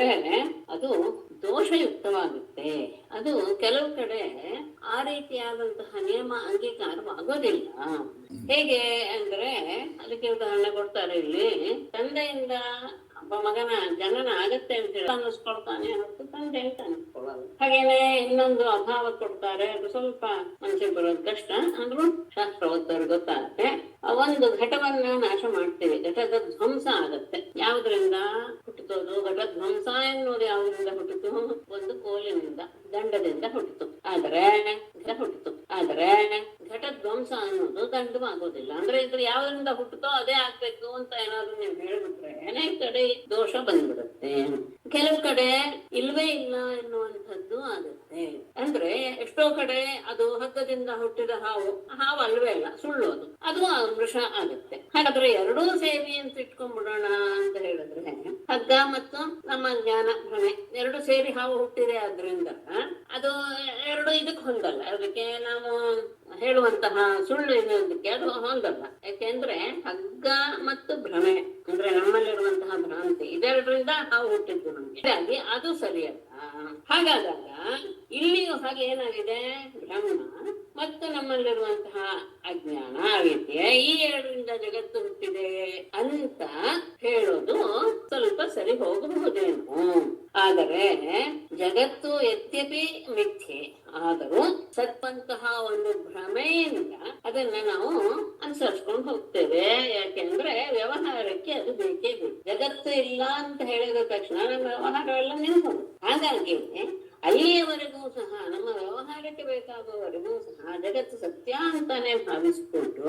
ಆದ್ರೆ ಅದು ದೋಷಯುಕ್ತವಾಗುತ್ತೆ. ಅದು ಕೆಲವು ಕಡೆ ಆ ರೀತಿಯಾದಂತಹ ನಿಯಮ ಅಂಗೀಕಾರವಾಗೋದಿಲ್ಲ. ಹೇಗೆ ಅಂದ್ರೆ ಅದಕ್ಕೆ ಉದಾಹರಣೆ ಕೊಡ್ತಾರೆ ಇಲ್ಲಿ. ತಂದೆಯಿಂದ ಒಬ್ಬ ಮಗನ ಜನನ ಆಗತ್ತೆ ಅಂತ ಹೇಳಿ ಅನ್ನಿಸ್ಕೊಳ್ತಾನೆ, ಹೊರತು ತಂದೆ ಅಂತ ಅನ್ಸ್ಕೊಳ್ಳಲ್ಲ. ಹಾಗೇನೆ ಇನ್ನೊಂದು ಅಭಾವ ಕೊಡ್ತಾರೆ, ಅದು ಸ್ವಲ್ಪ ಮನಸ್ಸಿಗೆ ಬರೋದು ಕಷ್ಟ, ಅಂದ್ರೂ ಶಾಸ್ತ್ರ ಓದೋರು ಗೊತ್ತಾಗತ್ತೆ. ಒಂದು ಘಟವನ್ನ ನಾಶ ಮಾಡ್ತೀವಿ, ಘಟದ ಧ್ವಂಸ ಆಗತ್ತೆ. ಯಾವ್ದ್ರಿಂದ ಹುಟ್ಟುತ್ತೋದು? ಘಟ ಧ್ವಂಸ ಎನ್ನುವುದು ಯಾವ್ದ್ರಿಂದ ಹುಟ್ಟಿತು? ಒಂದು ಕೋಲಿನಿಂದ, ದಂಡದಿಂದ ಹುಟ್ಟಿತು. ಆದ್ರೆ ಘಟ ಧ್ವಂಸ ಅನ್ನೋದು ದಂಡವಾಗೋದಿಲ್ಲ. ಅಂದ್ರೆ ಇದ್ರ ಯಾವ್ದ್ರಿಂದ ಹುಟ್ಟುತ್ತೋ ಅದೇ ಆಗ್ಬೇಕು ಅಂತ ಏನಾದ್ರು ನೀವು ಹೇಳ್ಬಿಟ್ರೆ ಅನೇಕ ಕಡೆ ದೋಷ ಬಂದ್ಬಿಡುತ್ತೆ. ಕೆಲವು ಕಡೆ ಇಲ್ವೇ ಇಲ್ಲ ಎನ್ನುವಂಥದ್ದು ಆಗುತ್ತೆ. ಅಂದ್ರೆ ಎಷ್ಟೋ ಕಡೆ ಅದು ಹಗ್ಗದಿಂದ ಹುಟ್ಟಿದ ಹಾವು ಅಲ್ವೇ ಅಲ್ಲ, ಸುಳ್ಳು, ಅದು ವೃಷ ಆಗುತ್ತೆ. ಹಾಗಾದ್ರೆ ಎರಡೂ ಸೇರಿ ಅಂತ ಇಟ್ಕೊಂಡ್ಬಿಡೋಣ ಅಂತ ಹೇಳಿದ್ರೆ, ಹಗ್ಗ ಮತ್ತು ನಮ್ಮ ಜ್ಞಾನ ಭ್ರಮೆ ಎರಡು ಸೇರಿ ಹಾವು ಹುಟ್ಟಿದೆ. ಆದ್ರಿಂದ ಅದು ಎರಡು ಇದಕ್ಕೆ ಹೊಂದಲ್ಲ. ಅದಕ್ಕೆ ನಾವು ಹೇಳುವಂತಹ ಸುಳ್ಳು ಇನ್ನೊಂದಕ್ಕೆ ಅದು ಹೊಂದಲ್ಲ. ಯಾಕೆಂದ್ರೆ ಹಗ್ಗ ಮತ್ತು ಭ್ರಮೆ ಅಂದ್ರೆ ನಮ್ಮಲ್ಲಿರುವಂತಹ ಭ್ರಾಂತಿ ಇದೆರಡರಿಂದ ಹಾವು ಹುಟ್ಟಿದ್ದು ನಮ್ಗೆ. ಹೀಗಾಗಿ ಅದು ಸರಿಯಲ್ಲ. ಹಾಗಾದಾಗ ಇಲ್ಲಿಯೂ ಹಾಗೆ ಏನಾಗಿದೆ, ಬ್ರಹ್ಮ ಮತ್ತು ನಮ್ಮಲ್ಲಿರುವಂತಹ ಅಜ್ಞಾನ ಅವಿದ್ಯ ಈ ಎರಡರಿಂದ ಜಗತ್ತು ಹುಟ್ಟಿದೆ ಅಂತ ಹೇಳೋದು ಸ್ವಲ್ಪ ಸರಿ ಹೋಗಬಹುದೇನು. ಆದರೆ ಜಗತ್ತು ಯದ್ಯಪಿ ಮಿಥ್ಯೆ ಆದರೂ ಸತ್ವಂತಹ ಒಂದು ಭ್ರಮೆಯಿಂದ ಅದನ್ನ ನಾವು ಅನುಸರಿಸ್ಕೊಂಡು ಹೋಗ್ತೇವೆ. ಯಾಕೆಂದ್ರೆ ವ್ಯವಹಾರಕ್ಕೆ ಅದು ಬೇಕೇ ಬೇಕು. ಜಗತ್ತು ಇಲ್ಲ ಅಂತ ಹೇಳಿದ ತಕ್ಷಣ ನಮ್ಮ ವ್ಯವಹಾರವೆಲ್ಲ ನಿಲ್ಬಹುದು. ಹಾಗಾಗಿ ಅಲ್ಲಿಯವರೆಗೂ ಸಹ ನಮ್ಮ ವ್ಯವಹಾರಕ್ಕೆ ಬೇಕಾಗುವವರೆಗೂ ಸಹ ಜಗತ್ತು ಸತ್ಯ ಅಂತಾನೆ ಭಾವಿಸಿಕೊಂಡು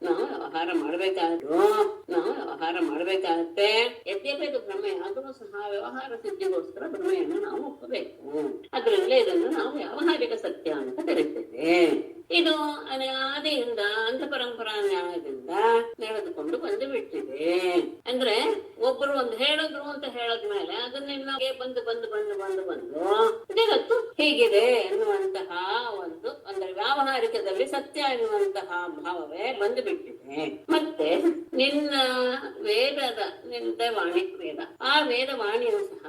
ನಾವು ವ್ಯವಹಾರ ಮಾಡ್ಬೇಕಾಗತ್ತೆ. ಯದ್ಯಪಿ ಇದು ಭ್ರಮೆ ಆದರೂ ಸಹ ವ್ಯವಹಾರ ಸಿದ್ಧಿಗೋಸ್ಕರ ಭ್ರಮೆಯನ್ನು ನಾವು ಒಪ್ಪಬೇಕು. ಅದರಲ್ಲೇ ಇದನ್ನು ನಾವು ವ್ಯಾವಹಾರಿಕ ಸತ್ಯ ಅಂತ ಕರೀತೇವೆ. ಇದು ಆದಿಯಿಂದ ಅಂಧ ಪರಂಪರಾ ನ್ಯಾಯದಿಂದ ನಡೆದುಕೊಂಡು ಬಂದು ಬಿಟ್ಟಿದೆ. ಅಂದ್ರೆ ಒಬ್ಬರು ಒಂದು ಹೇಳಿದ್ರು ಅಂತ ಹೇಳದ್ಮೇಲೆ ಅದನ್ನೆಲ್ಲ ಬಂದು ಬಂದು ಬಂದು ಬಂದು ಬಂದು ಜಗತ್ತು ಹೀಗಿದೆ ಎನ್ನುವಂತಹ ಒಂದು ಅಂದ್ರೆ ವ್ಯಾವಹಾರಿಕದಲ್ಲಿ ಸತ್ಯ ಎನ್ನುವಂತಹ ಭಾವವೇ ಬಂದು ಬಿಟ್ಟಿದೆ. ಮತ್ತೆ ನಿನ್ನ ವಾಣಿ ವೇದ, ಆ ವೇದ ವಾಣಿಯು ಸಹ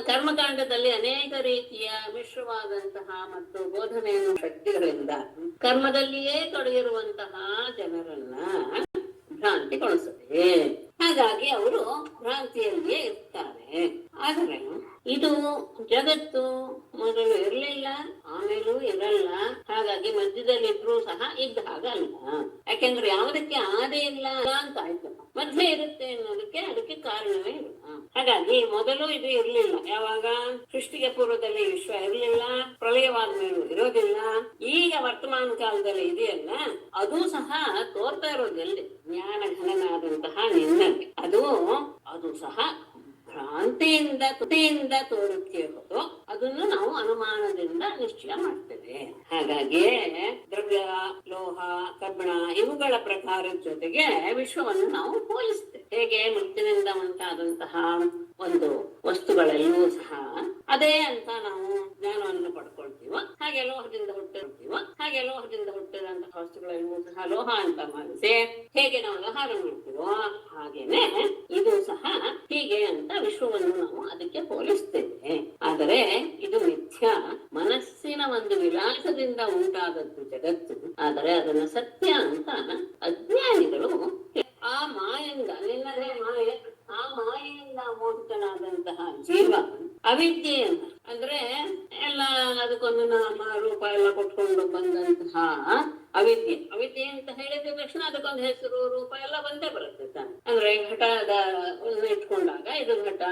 ಕರ್ಮಕಾಂಡದಲ್ಲಿ ಅನೇಕ ರೀತಿಯ ಮಿಶ್ರವಾದಂತಹ ಮತ್ತು ಬೋಧನೆಯನ್ನು ಶಕ್ತಿಗಳಿಂದ ಕರ್ಮದಲ್ಲಿಯೇ ತೊಡಗಿರುವಂತಹ ಜನರನ್ನ ಭ್ರಾಂತಿಗೊಳಿಸುತ್ತೆ. ಹಾಗಾಗಿ ಅವರು ಭ್ರಾಂತಿಯಲ್ಲಿಯೇ ಇರ್ತಾರೆ. ಆದರೆ ಇದು ಜಗತ್ತು ಮೊದಲು ಇರಲಿಲ್ಲ, ಆಮೇಲೂ ಇರಲ್ಲ. ಹಾಗಾಗಿ ಮಧ್ಯದಲ್ಲಿದ್ರೂ ಸಹ ಇದ್ದ ಹಾಗಲ್ಲ. ಯಾಕೆಂದ್ರೆ ಯಾವುದಕ್ಕೆ ಆದಿ ಇಲ್ಲ ಅಂತ ಆಯ್ತು, ಮಧ್ಯೆ ಇರುತ್ತೆ ಅನ್ನೋದಕ್ಕೆ ಅದಕ್ಕೆ ಕಾರಣವೇ ಇಲ್ಲ. ಹಾಗಾಗಿ ಮೊದಲು ಇದು ಇರ್ಲಿಲ್ಲ. ಯಾವಾಗ ಸೃಷ್ಟಿಗೆ ಪೂರ್ವದಲ್ಲಿ ವಿಶ್ವ ಇರಲಿಲ್ಲ, ಪ್ರಳಯವಾದ ಮೇಲೂ ಇರೋದಿಲ್ಲ. ಈಗ ವರ್ತಮಾನ ಕಾಲದಲ್ಲಿ ಇದೆಯಲ್ಲ, ಅದು ಸಹ ತೋರ್ತಾ ಇರೋದಲ್ಲಿ ಜ್ಞಾನ ಘನನಾದಂತಹ ನಿನ್ನಲ್ಲಿ ಅದು ಸಹ ಭ್ರಾಂತಿಯಿಂದ ತೋರುತ್ತೆ ಹೊರತು ಅದನ್ನು ನಾವು ಅನುಮಾನದಿಂದ ನಿಶ್ಚಯ ಮಾಡ್ತೇವೆ. ಹಾಗಾಗಿ ದ್ರವ್ಯ, ಲೋಹ, ಕಬ್ಬಿಣ ಇವುಗಳ ಪ್ರಕಾರದ ಜೊತೆಗೆ ವಿಶ್ವವನ್ನು ನಾವು ಹೋಲಿಸ್ತೇವೆ. ಹೇಗೆ ಮೃತ್ತಿನಿಂದ ಉಂಟಾದಂತಹ ಒಂದು ವಸ್ತುಗಳೆಲ್ಲವೂ ಸಹ ಅದೇ ಅಂತ ನಾವು ಜ್ಞಾನವನ್ನು ಪಡ್ಕೊಳ್ತೀವ. ಹಾಗೆ ಲೋಹದಿಂದ ಹುಟ್ಟಿದಂತಹ ವಸ್ತುಗಳೆಲ್ಲವೂ ಸಹ ಲೋಹ ಅಂತ ಮಾಡಿಸಿ ಹೇಗೆ ನಾವು ವ್ಯವಹಾರ ಮಾಡ್ತೀವೋ ಹಾಗೇನೆ ಇದು ಸಹ ಹೀಗೆ ಅಂತ ವಿಶ್ವವನ್ನು ನಾವು ಅದಕ್ಕೆ ಹೋಲಿಸ್ತೇವೆ. ಆದರೆ ಇದು ಮಿಥ್ಯ, ಮನಸ್ಸಿನ ಒಂದು ವಿಲಾಸದಿಂದ ಉಂಟಾದದ್ದು ಜಗತ್ತು. ಆದರೆ ಅದನ್ನು ಸತ್ಯ ಅಂತ ಅಜ್ಞಾನಿಗಳು ಆ ಮಾಯಿಂದ ಆ ಮಾಯೆಯಿಂದ ಮೋಹಿತನಾದಂತಹ ಜೀವ ಅವಿದ್ಯೆಯನ್ನ ಅಂದ್ರೆ ಎಲ್ಲ ಅದಕ್ಕೊಂದು ನಾಮ ರೂಪ ಎಲ್ಲ ಕೊಟ್ಕೊಂಡು ಬಂದಂತಹ ಅವಿದ್ಯೆ ಅಂತ ಹೇಳಿದ ತಕ್ಷಣ ಅದಕ್ಕೊಂದು ಹೆಸರು ರೂಪ ಎಲ್ಲ ಬಂದೇ ಬರುತ್ತೆ ತಾನೆ. ಅಂದ್ರೆ ಘಟದ ಇಟ್ಕೊಂಡಾಗ ಇದು ಘಟ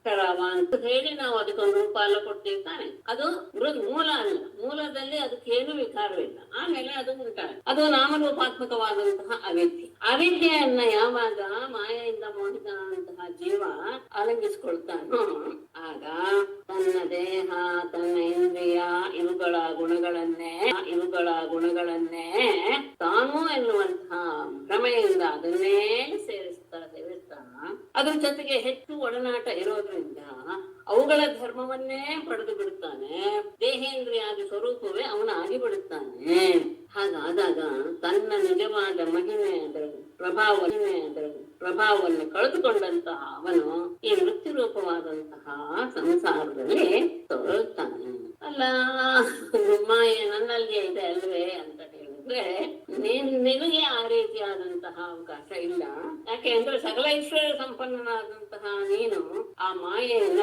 ಕರಾವ ಅಂತ ಹೇಳಿ ನಾವು ಅದಕ್ಕೊಂದು ರೂಪ ಎಲ್ಲ ಕೊಡ್ತೀವಿ ತಾನೆ. ಅದು ಮೂಲ ಅಲ್ಲ, ಮೂಲದಲ್ಲಿ ಅದಕ್ಕೇನು ವಿಕಾರವಿಲ್ಲ. ಆಮೇಲೆ ಅದು ಉಂಟಾಗ ಅದು ನಾಮರೂಪಾತ್ಮಕವಾದಂತಹ ಅವಿದ್ಯೆಯನ್ನ ಯಾವಾಗ ಮಾಯೆಯಿಂದ ಮೋಹಿತನಾದಂತಹ ಜೀವ ಆಲಂಗಿಸ್ಕೊಳ್ತಾನೋ ಆಗ ತನ್ನ ದೇಹ, ತನ್ನ ಇಂದ್ರಿಯ ಇವುಗಳ ಗುಣಗಳನ್ನೇ ತಾನು ಎನ್ನುವಂತಹ ಭ್ರಮೆಯಿಂದ ಅದನ್ನೇ ಸೇವಿಸ್ತಾನ. ಅದ್ರ ಜೊತೆಗೆ ಹೆಚ್ಚು ಒಡನಾಟ ಇರೋದ್ರಿಂದ ಅವುಗಳ ಧರ್ಮವನ್ನೇ ಪಡೆದು ಬಿಡುತ್ತಾನೆ. ದೇಹೇಂದ್ರಿಯಾದಿ ಸ್ವರೂಪವೇ ಅವನ ಆಗಿ ಬಿಡುತ್ತಾನೆ. ಹಾಗಾದಾಗ ತನ್ನ ನಿಜವಾದ ಮಹಿಮೆ ಪ್ರಭಾವವನ್ನು ಕಳೆದುಕೊಂಡಂತಹ ಅವನು ಈ ಮೃತ್ಯು ರೂಪವಾದಂತಹ ಸಂಸಾರದಲ್ಲಿ ತೊರಳುತ್ತಾನೆ. ಅಲ್ಲ, ಮಾಯೆ ನನ್ನಲ್ಲಿಯೇ ಇದೆ ಅಲ್ವೇ ಅಂತ ಹೇಳಿದ್ರೆ ನಿನಗೆ ಆ ರೀತಿಯಾದಂತಹ ಅವಕಾಶ ಇಲ್ಲ. ಯಾಕೆ ಅಂದ್ರೆ ಸಕಲ ಐಶ್ವರ್ಯ ಸಂಪನ್ನನಾದಂತಹ ನೀನು ಆ ಮಾಯೆಯನ್ನ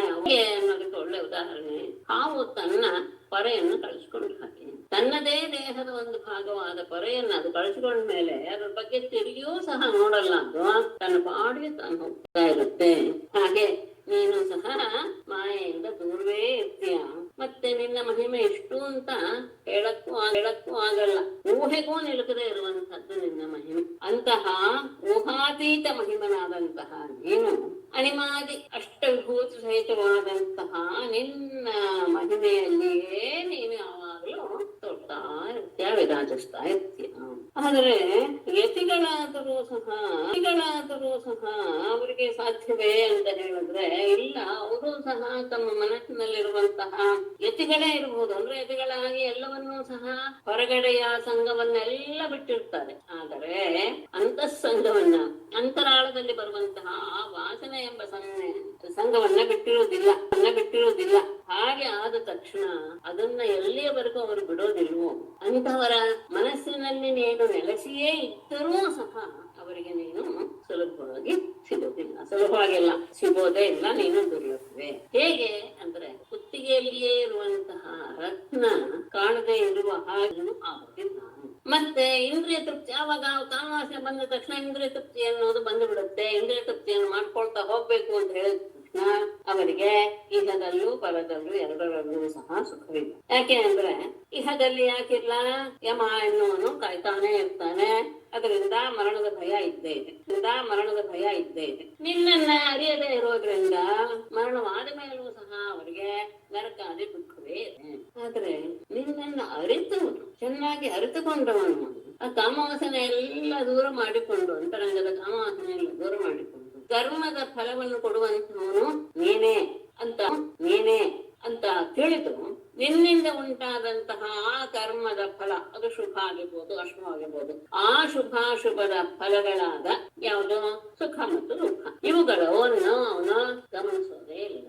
ಅನ್ನೋದಕ್ಕೆ ಒಳ್ಳೆ ಉದಾಹರಣೆ. ಹಾವು ತನ್ನ ಪರೆಯನ್ನು ಕಳಿಸ್ಕೊಂಡು ಹಾಕಿ ತನ್ನದೇ ದೇಹದ ಒಂದು ಭಾಗವಾದ ಪರೆಯನ್ನು ಅದು ಕಳಿಸ್ಕೊಂಡ ಮೇಲೆ ಅದ್ರ ಬಗ್ಗೆ ತಿರುಗಿಯೂ ಸಹ ನೋಡಲ್ಲ, ಅದು ತನ್ನ ಪಾಡಿಗೆ ತಾನು ಹೋಗ್ತಾ ಇರುತ್ತೆ. ಹಾಗೆ ನೀನು ಸಹ ಮಾಯೆಯಿಂದ ದೂರವೇ ಇರ್ತೀಯ. ಮತ್ತೆ ನಿನ್ನ ಮಹಿಮೆ ಎಷ್ಟು ಅಂತ ಹೇಳಕ್ಕೂ ಆಗಲ್ಲ, ಊಹೆಗೂ ನಿಲುಕದೆ ಇರುವಂತಹದ್ದು ನಿನ್ನ ಮಹಿಮೆ. ಅಂತಹ ಊಹಾತೀತ ಮಹಿಮನಾದಂತಹ ನೀನು ಅಣಿಮಾದಿ ಅಷ್ಟವಿಭೂತ ಸಹಿತವಾದಂತಹ ನಿನ್ನ ಮಹಿಮೆಯಲ್ಲಿಯೇ ನೀನು ಯಾವಾಗಲೂ ತೋರ್ತಾ ಇರ್ತೀಯ, ವಿರಾಜಿಸ್ತಾ ಇರ್ತೀಯ. ಆದರೆ ಯತಿಗಳಾದರೂ ಸಹ ಅವರಿಗೆ ಸಾಧ್ಯವೇ ಅಂತ ಹೇಳಿದ್ರೆ ಇಲ್ಲ, ಅವರು ಸಹ ತಮ್ಮ ಮನಸ್ಸಿನಲ್ಲಿರುವಂತಹ ಯತಿಗಳೇ ಇರಬಹುದು. ಅಂದ್ರೆ ಯತಿಗಳಾಗಿ ಎಲ್ಲವನ್ನೂ ಸಹ ಹೊರಗಡೆಯ ಸಂಘವನ್ನೆಲ್ಲ ಬಿಟ್ಟಿರ್ತಾರೆ. ಆದರೆ ಅಂತಃಸಂಘವನ್ನ, ಅಂತರಾಳದಲ್ಲಿ ಬರುವಂತಹ ಆ ವಾಸನೆ ಎಂಬ ಸಂಘವನ್ನ ಬಿಟ್ಟಿರುವುದಿಲ್ಲ. ಹಾಗೆ ಆದ ತಕ್ಷಣ ಅದನ್ನ ಎಲ್ಲಿಯವರೆಗೂ ಅವರು ಬಿಡೋದಿಲ್ವೋ ಅಂತವರ ಮನಸ್ಸಿನಲ್ಲಿ ನೀನು ನೆಲೆಸಿಯೇ ಇದ್ದರೂ ಸಹ ಅವರಿಗೆ ನೀನು ಸುಲಭವಾಗಿ ಸಿಗೋದೇ ಇಲ್ಲ, ನೀನು ದುರ್ಲಭವೇ. ಹೇಗೆ ಅಂದ್ರೆ ಕುತ್ತಿಗೆಯಲ್ಲಿಯೇ ಇರುವಂತಹ ರತ್ನ ಕಾಣದೇ ಇರುವ ಹಾಗೆ ಆಗುತ್ತಿಲ್ಲ. ಮತ್ತೆ ಇಂದ್ರಿಯ ತೃಪ್ತಿ, ಆವಾಗ ಕಾಮವಾಸನೆ ಬಂದ ತಕ್ಷಣ ಇಂದ್ರಿಯ ತೃಪ್ತಿ ಅನ್ನೋದು ಬಂದು ಬಿಡುತ್ತೆ. ಇಂದ್ರಿಯ ತೃಪ್ತಿಯನ್ನು ಮಾಡ್ಕೊಳ್ತಾ ಹೋಗ್ಬೇಕು ಅಂತ ಹೇಳಿದ ತಕ್ಷಣ ಅವರಿಗೆ ಇಹದಲ್ಲೂ ಪರದಲ್ಲೂ ಎರಡರಲ್ಲೂ ಸಹ ಸುಖವಿಲ್ಲ. ಯಾಕೆ ಅಂದ್ರೆ ಇಹದಲ್ಲಿ ಯಾಕಿಲ್ಲ, ಯಮ ಎನ್ನುವನು ಕಾಯ್ತಾನೆ ಇರ್ತಾನೆ. ಅದರಿಂದ ಮರಣದ ಭಯ ಇದ್ದೇ ಇದೆ. ನಿನ್ನನ್ನ ಅರಿಯದೇ ಇರೋದ್ರಿಂದ ಮರಣವಾದ ಮೇಲೂ ಸಹ ಅವರಿಗೆ ನರಕಾದಿ ದುಃಖವೇ ಇದೆ. ಆದ್ರೆ ನಿನ್ನನ್ನು ಅರಿತವನು, ಚೆನ್ನಾಗಿ ಅರಿತುಕೊಂಡವನು ಆ ಕಾಮವಾಸನೆ ಎಲ್ಲ ದೂರ ಮಾಡಿಕೊಂಡು, ಅಂತರಂಗದ ಕಾಮವಾಸನೆ ಎಲ್ಲ ದೂರ ಮಾಡಿಕೊಂಡು ಕರ್ಮದ ಫಲವನ್ನು ಕೊಡುವಂತವನು ನೀನೇ ಅಂತ ತಿಳಿದು ನಿನ್ನಿಂದ ಉಂಟಾದಂತಹ ಆ ಕರ್ಮದ ಫಲ, ಅದು ಶುಭ ಆಗಿರ್ಬೋದು ಅಶುಭ ಆ ಶುಭಾಶುಭದ ಫಲಗಳಾದ ಯಾವುದು ಸುಖ ಮತ್ತು ದುಃಖ, ಇವುಗಳನ್ನು ಅವನು ಗಮನಿಸೋದೇ ಇಲ್ಲ.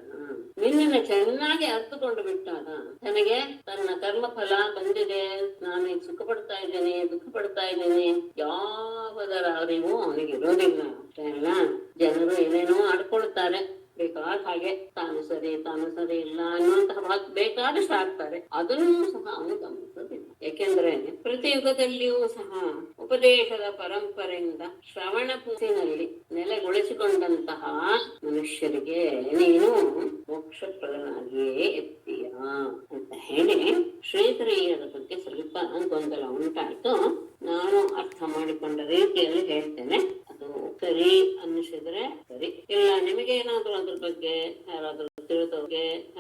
ನಿನ್ನನ್ನು ಚೆನ್ನಾಗಿ ಅರ್ಥಕೊಂಡು ಬಿಟ್ಟಾಗ ತನಗೆ ತನ್ನ ಕರ್ಮ ಫಲ ಬಂದಿದೆ, ನಾನು ಈಗ ಸುಖ ಪಡ್ತಾ ಇದ್ದೇನೆ, ದುಃಖ ಪಡ್ತಾ ಇದ್ದೇನೆ, ಯಾವುದರ ಅರಿವು ಅವನಿಗೆ ಇರೋದಿಲ್ಲ. ಅಲ್ಲ, ಜನರು ಏನೇನೋ ಆಡ್ಕೊಳ್ತಾರೆ, ಬೇಕಾದ ಹಾಗೆ ತಾನು ಸರಿ ಇಲ್ಲ ಅನ್ನುವಂತಹ ಮಾತು ಬೇಕಾದಷ್ಟು ಆಗ್ತಾರೆ. ಅದನ್ನು ಸಹ ಅವನು ಗಮನಿಸೋದಿಲ್ಲ. ಯಾಕೆಂದ್ರೆ ಪ್ರತಿ ಯುಗದಲ್ಲಿಯೂ ಸಹ ಉಪದೇಶದ ಪರಂಪರೆಯಿಂದ ಶ್ರವಣ ಪೂಸಿನಲ್ಲಿ ನೆಲೆಗೊಳಿಸಿಕೊಂಡಂತಹ ಮನುಷ್ಯರಿಗೆ ನೀನು ಮೋಕ್ಷಪ್ರದನಾಗಿಯೇ ಇರ್ತೀಯ ಅಂತ ಹೇಳಿ ಶ್ರೀಧರಿಯರ ಬಗ್ಗೆ ಸ್ವಲ್ಪ ಗೊಂದಲ ಉಂಟಾಯ್ತು. ನಾನು ಅರ್ಥ ಮಾಡಿಕೊಂಡ ರೀತಿಯಲ್ಲಿ ಹೇಳ್ತೇನೆ. ಅದು ಸರಿ ಅನ್ನಿಸಿದ್ರೆ ಸರಿ, ಇಲ್ಲ ನಿಮಗೆ ಏನಾದ್ರು ಅದ್ರ ಬಗ್ಗೆ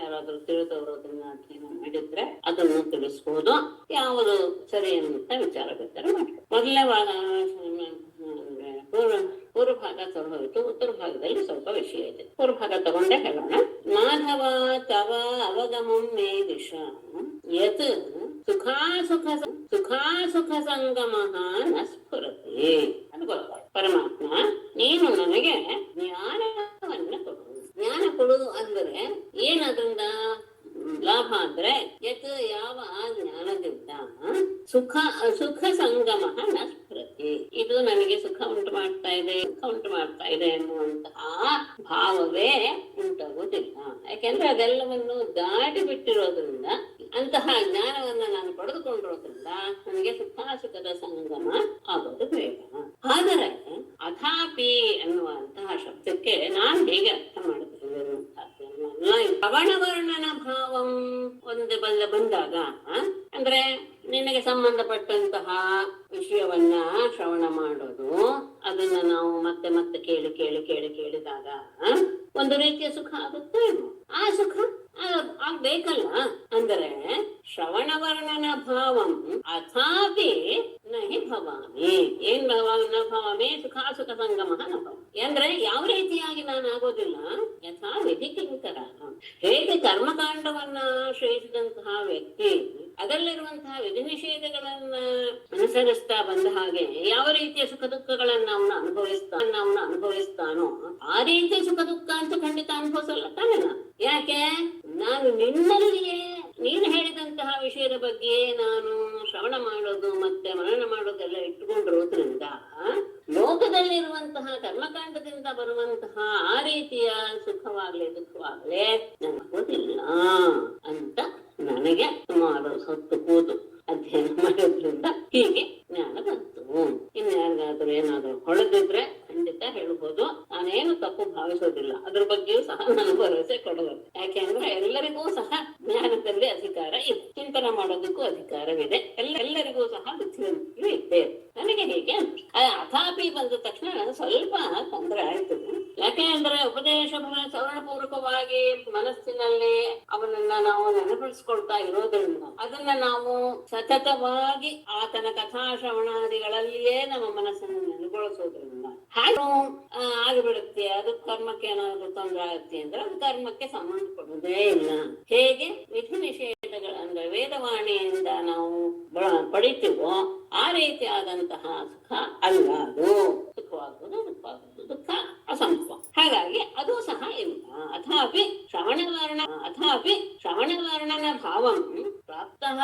ಯಾರಾದ್ರೂ ತಿಳಿದವರು ಅದನ್ನ ಅಧ್ಯಯನ ಮಾಡಿದ್ರೆ ಅದನ್ನು ತಿಳಿಸ್ಬೋದು. ಯಾವುದು ಸರಿ ಅನ್ನುವಂತ ವಿಚಾರ ಬೇಕಾದ್ರೆ ಮಾಡಿ. ಮೊದಲನೇ ಪೂರ್ವ ಭಾಗ ತಗೊಂಡೋಯ್ತು, ಉತ್ತರ ಭಾಗದಲ್ಲಿ ಸ್ವಲ್ಪ ವಿಷಯ ಇದೆ. ಪೂರ್ವ ಭಾಗ ತಗೊಂಡೆ ಹೇಳೋಣ. ಮಾಧವ ತವ ಅವಗಮಂ ಮೇ ದಿಶಾ ಯತ್ ಸುಖಾಸುಖ ಸಂಗಮಃ ನ ಸ್ಫುರತಿ. ಅದು ಗೊತ್ತಾಯ್ತು. ಪರಮಾತ್ಮ ನೀನು ನನಗೆ ಜ್ಞಾನವನ್ನ ಕೊಡು. ಜ್ಞಾನ ಕೊಡು ಅಂದ್ರೆ ಏನದ್ರಿಂದ ಲಾಭ ಅಂದ್ರೆ ಯತ್ ಯಾವ ಜ್ಞಾನದಿಂದ ಸುಖ ಸಂಗಮ ನ ಸ್ಫುರತಿ, ಇದು ನನಗೆ ಸುಖ ಉಂಟು ಮಾಡ್ತಾ ಇದೆ ಎನ್ನುವಂತಹ ಭಾವವೇ ಉಂಟಾಗುವುದಿಲ್ಲ. ಯಾಕೆಂದ್ರೆ ಅದೆಲ್ಲವನ್ನು ದಾಟಿ ಬಿಟ್ಟಿರೋದ್ರಿಂದ, ಅಂತಹ ಜ್ಞಾನವನ್ನ ನಾನು ಪಡೆದುಕೊಂಡಿರೋದ್ರಿಂದ ನನಗೆ ಸುಖಾಸುಖದ ಸಂಗಮ ಆಗೋದು ಬೇಡ. ಆದರೆ ಅಥಾಪಿ ಅನ್ನುವಂತಹ ಶಬ್ದಕ್ಕೆ ನಾನು ಹೇಗೆ ಅರ್ಥ ಮಾಡಿದ್ದೇನೆ, ಶ್ರವಣವರ್ಣನ ಭಾವಂ ಒಂದು ಬಂದಾಗ ಅಂದ್ರೆ ನಿನಗೆ ಸಂಬಂಧಪಟ್ಟಂತಹ ವಿಷಯವನ್ನ ಶ್ರವಣ ಮಾಡೋದು, ಅದನ್ನ ನಾವು ಮತ್ತೆ ಕೇಳಿದಾಗ ಒಂದು ರೀತಿಯ ಸುಖ ಆಗುತ್ತೆ. ಆ ಸುಖ ಆಗ್ಬೇಕಲ್ಲ. ಅಂದರೆ ಶ್ರವಣವರ್ಣನ ಭಾವಂ ಅಥಾಪಿ ನಹಿ ಭವಾಮಿ. ಏನ್ ನ ಭವಾಮಿ? ಸುಖ ಸಂಗಮ ನ ಭವಾಮಿ ಅಂದ್ರೆ ಯಾವ ರೀತಿಯಾಗಿ ನಾನು ಆಗೋದಿಲ್ಲ. ಯಥಾ ವಿಧಿ ಕಿಂಕರ, ಹೇಗೆ ಕರ್ಮಕಾಂಡವನ್ನ ಆಶ್ರಯಿಸಿದಂತಹ ವ್ಯಕ್ತಿ ಅದರಲ್ಲಿರುವಂತಹ ವಿಧಿ ನಿಷೇಧಗಳನ್ನ ಅನುಸರಿಸ್ತಾ ಬಂದ ಹಾಗೆ ಯಾವ ರೀತಿಯ ಸುಖ ದುಃಖಗಳನ್ನ ಅವನು ಅನುಭವಿಸ್ತಾನೋ ಆ ರೀತಿಯ ಸುಖ ದುಃಖ ಅಂತೂ ಖಂಡಿತ ಅನುಭವಿಸಲ್ಲ ತಾನೆ ನಾನು. ಯಾಕೆ? ನಾನು ನಿನ್ನಲ್ಲಿಯೇ ನೀನು ಹೇಳಿದಂತಹ ವಿಷಯದ ಬಗ್ಗೆ ನಾನು ಶ್ರವಣ ಮಾಡೋದು ಮತ್ತೆ ಮನನ ಮಾಡೋದೆಲ್ಲ ಇಟ್ಟುಕೊಂಡಿರೋದ್ರಿಂದ ಲೋಕದಲ್ಲಿರುವಂತಹ ಕರ್ಮಕಾಂಡದಿಂದ ಬರುವಂತಹ ಆ ರೀತಿಯ ಸುಖವಾಗ್ಲಿ ದುಃಖವಾಗ್ಲೇ ನನಗೋದಿಲ್ಲ ಅಂತ ನನಗೆ ಸುಮಾರು ಹೊತ್ತು ಕೂತು ಅಧ್ಯಯನ ಮಾಡೋದ್ರಿಂದ ಹೀಗೆ ಜ್ಞಾನ ಬಂತು. ಇನ್ಯಾರಿಗಾದ್ರೂ ಏನಾದ್ರೂ ಹೊಳೆದಿದ್ರೆ ಖಂಡಿತ ಹೇಳ್ಬೋದು, ನಾನೇನು ತಪ್ಪು ಭಾವಿಸೋದಿಲ್ಲ. ಅದ್ರ ಬಗ್ಗೆಯೂ ಸಹ ನಾನು ಭರವಸೆ ಕೊಡಬಹುದು. ಯಾಕೆಂದ್ರೆ ಎಲ್ಲರಿಗೂ ಸಹ ಜ್ಞಾನದಲ್ಲಿ ಅಧಿಕಾರ ಇದೆ, ಚಿಂತನೆ ಮಾಡೋದಕ್ಕೂ ಅಧಿಕಾರವಿದೆ, ಎಲ್ಲರಿಗೂ ಸಹ ಬುದ್ಧಿವಂತಿಕೆ ಇದೆ. ನನಗೆ ಹೀಗೆ ಅಥಾಪಿ ಬಂದ ತಕ್ಷಣ ಸ್ವಲ್ಪ ತೊಂದರೆ ಆಯ್ತು. ಯಾಕೆ ಅಂದ್ರೆ ಉಪದೇಶ ಸವರ್ಣಪೂರ್ವಕವಾಗಿ ಮನಸ್ಸಿನಲ್ಲಿ ಅವನನ್ನ ನಾವು ನೆನಪಿಸ್ಕೊಳ್ತಾ ಇರೋದ್ರಿಂದ ಅದನ್ನ ನಾವು ಸತತವಾಗಿ ಆತನ ಕಥಾ ಶ್ರವಣಾದಿಗಳಲ್ಲಿಯೇ ನಮ್ಮ ಮನಸ್ಸನ್ನು ನೆನಗೊಳಿಸೋದ್ರಿಂದ ಹಾಗೆ ಆಗಿಬಿಡುತ್ತೆ. ಅದು ಕರ್ಮಕ್ಕೆ ಏನಾದ್ರು ತೊಂದರೆ ಆಗುತ್ತೆ ಅಂದ್ರೆ ಅದು ಕರ್ಮಕ್ಕೆ ಸಂಬಂಧಪಡುವುದೇ ಇಲ್ಲ. ಹೇಗೆ ವಿಧಿ ನಿಷೇಧಗಳ ಅಂದ್ರೆ ವೇದವಾಣಿಯಿಂದ ನಾವು ಪಡಿತೀವೋ ಆ ರೀತಿಯಾದಂತಹ ಸುಖ ಅಲ್ಲ ಅದು. ಸುಖವಾಗುವುದು ದುಃಖವಾಗುವುದು, ದುಃಖ ಅಸಂಭವ. ಹಾಗಾಗಿ ಅದು ಸಹ ಇಲ್ಲ. ಅಥಾಪಿ ಶ್ರವಣವರ್ಣನ ಭಾವಂ ಪ್ರಾಪ್ತಃ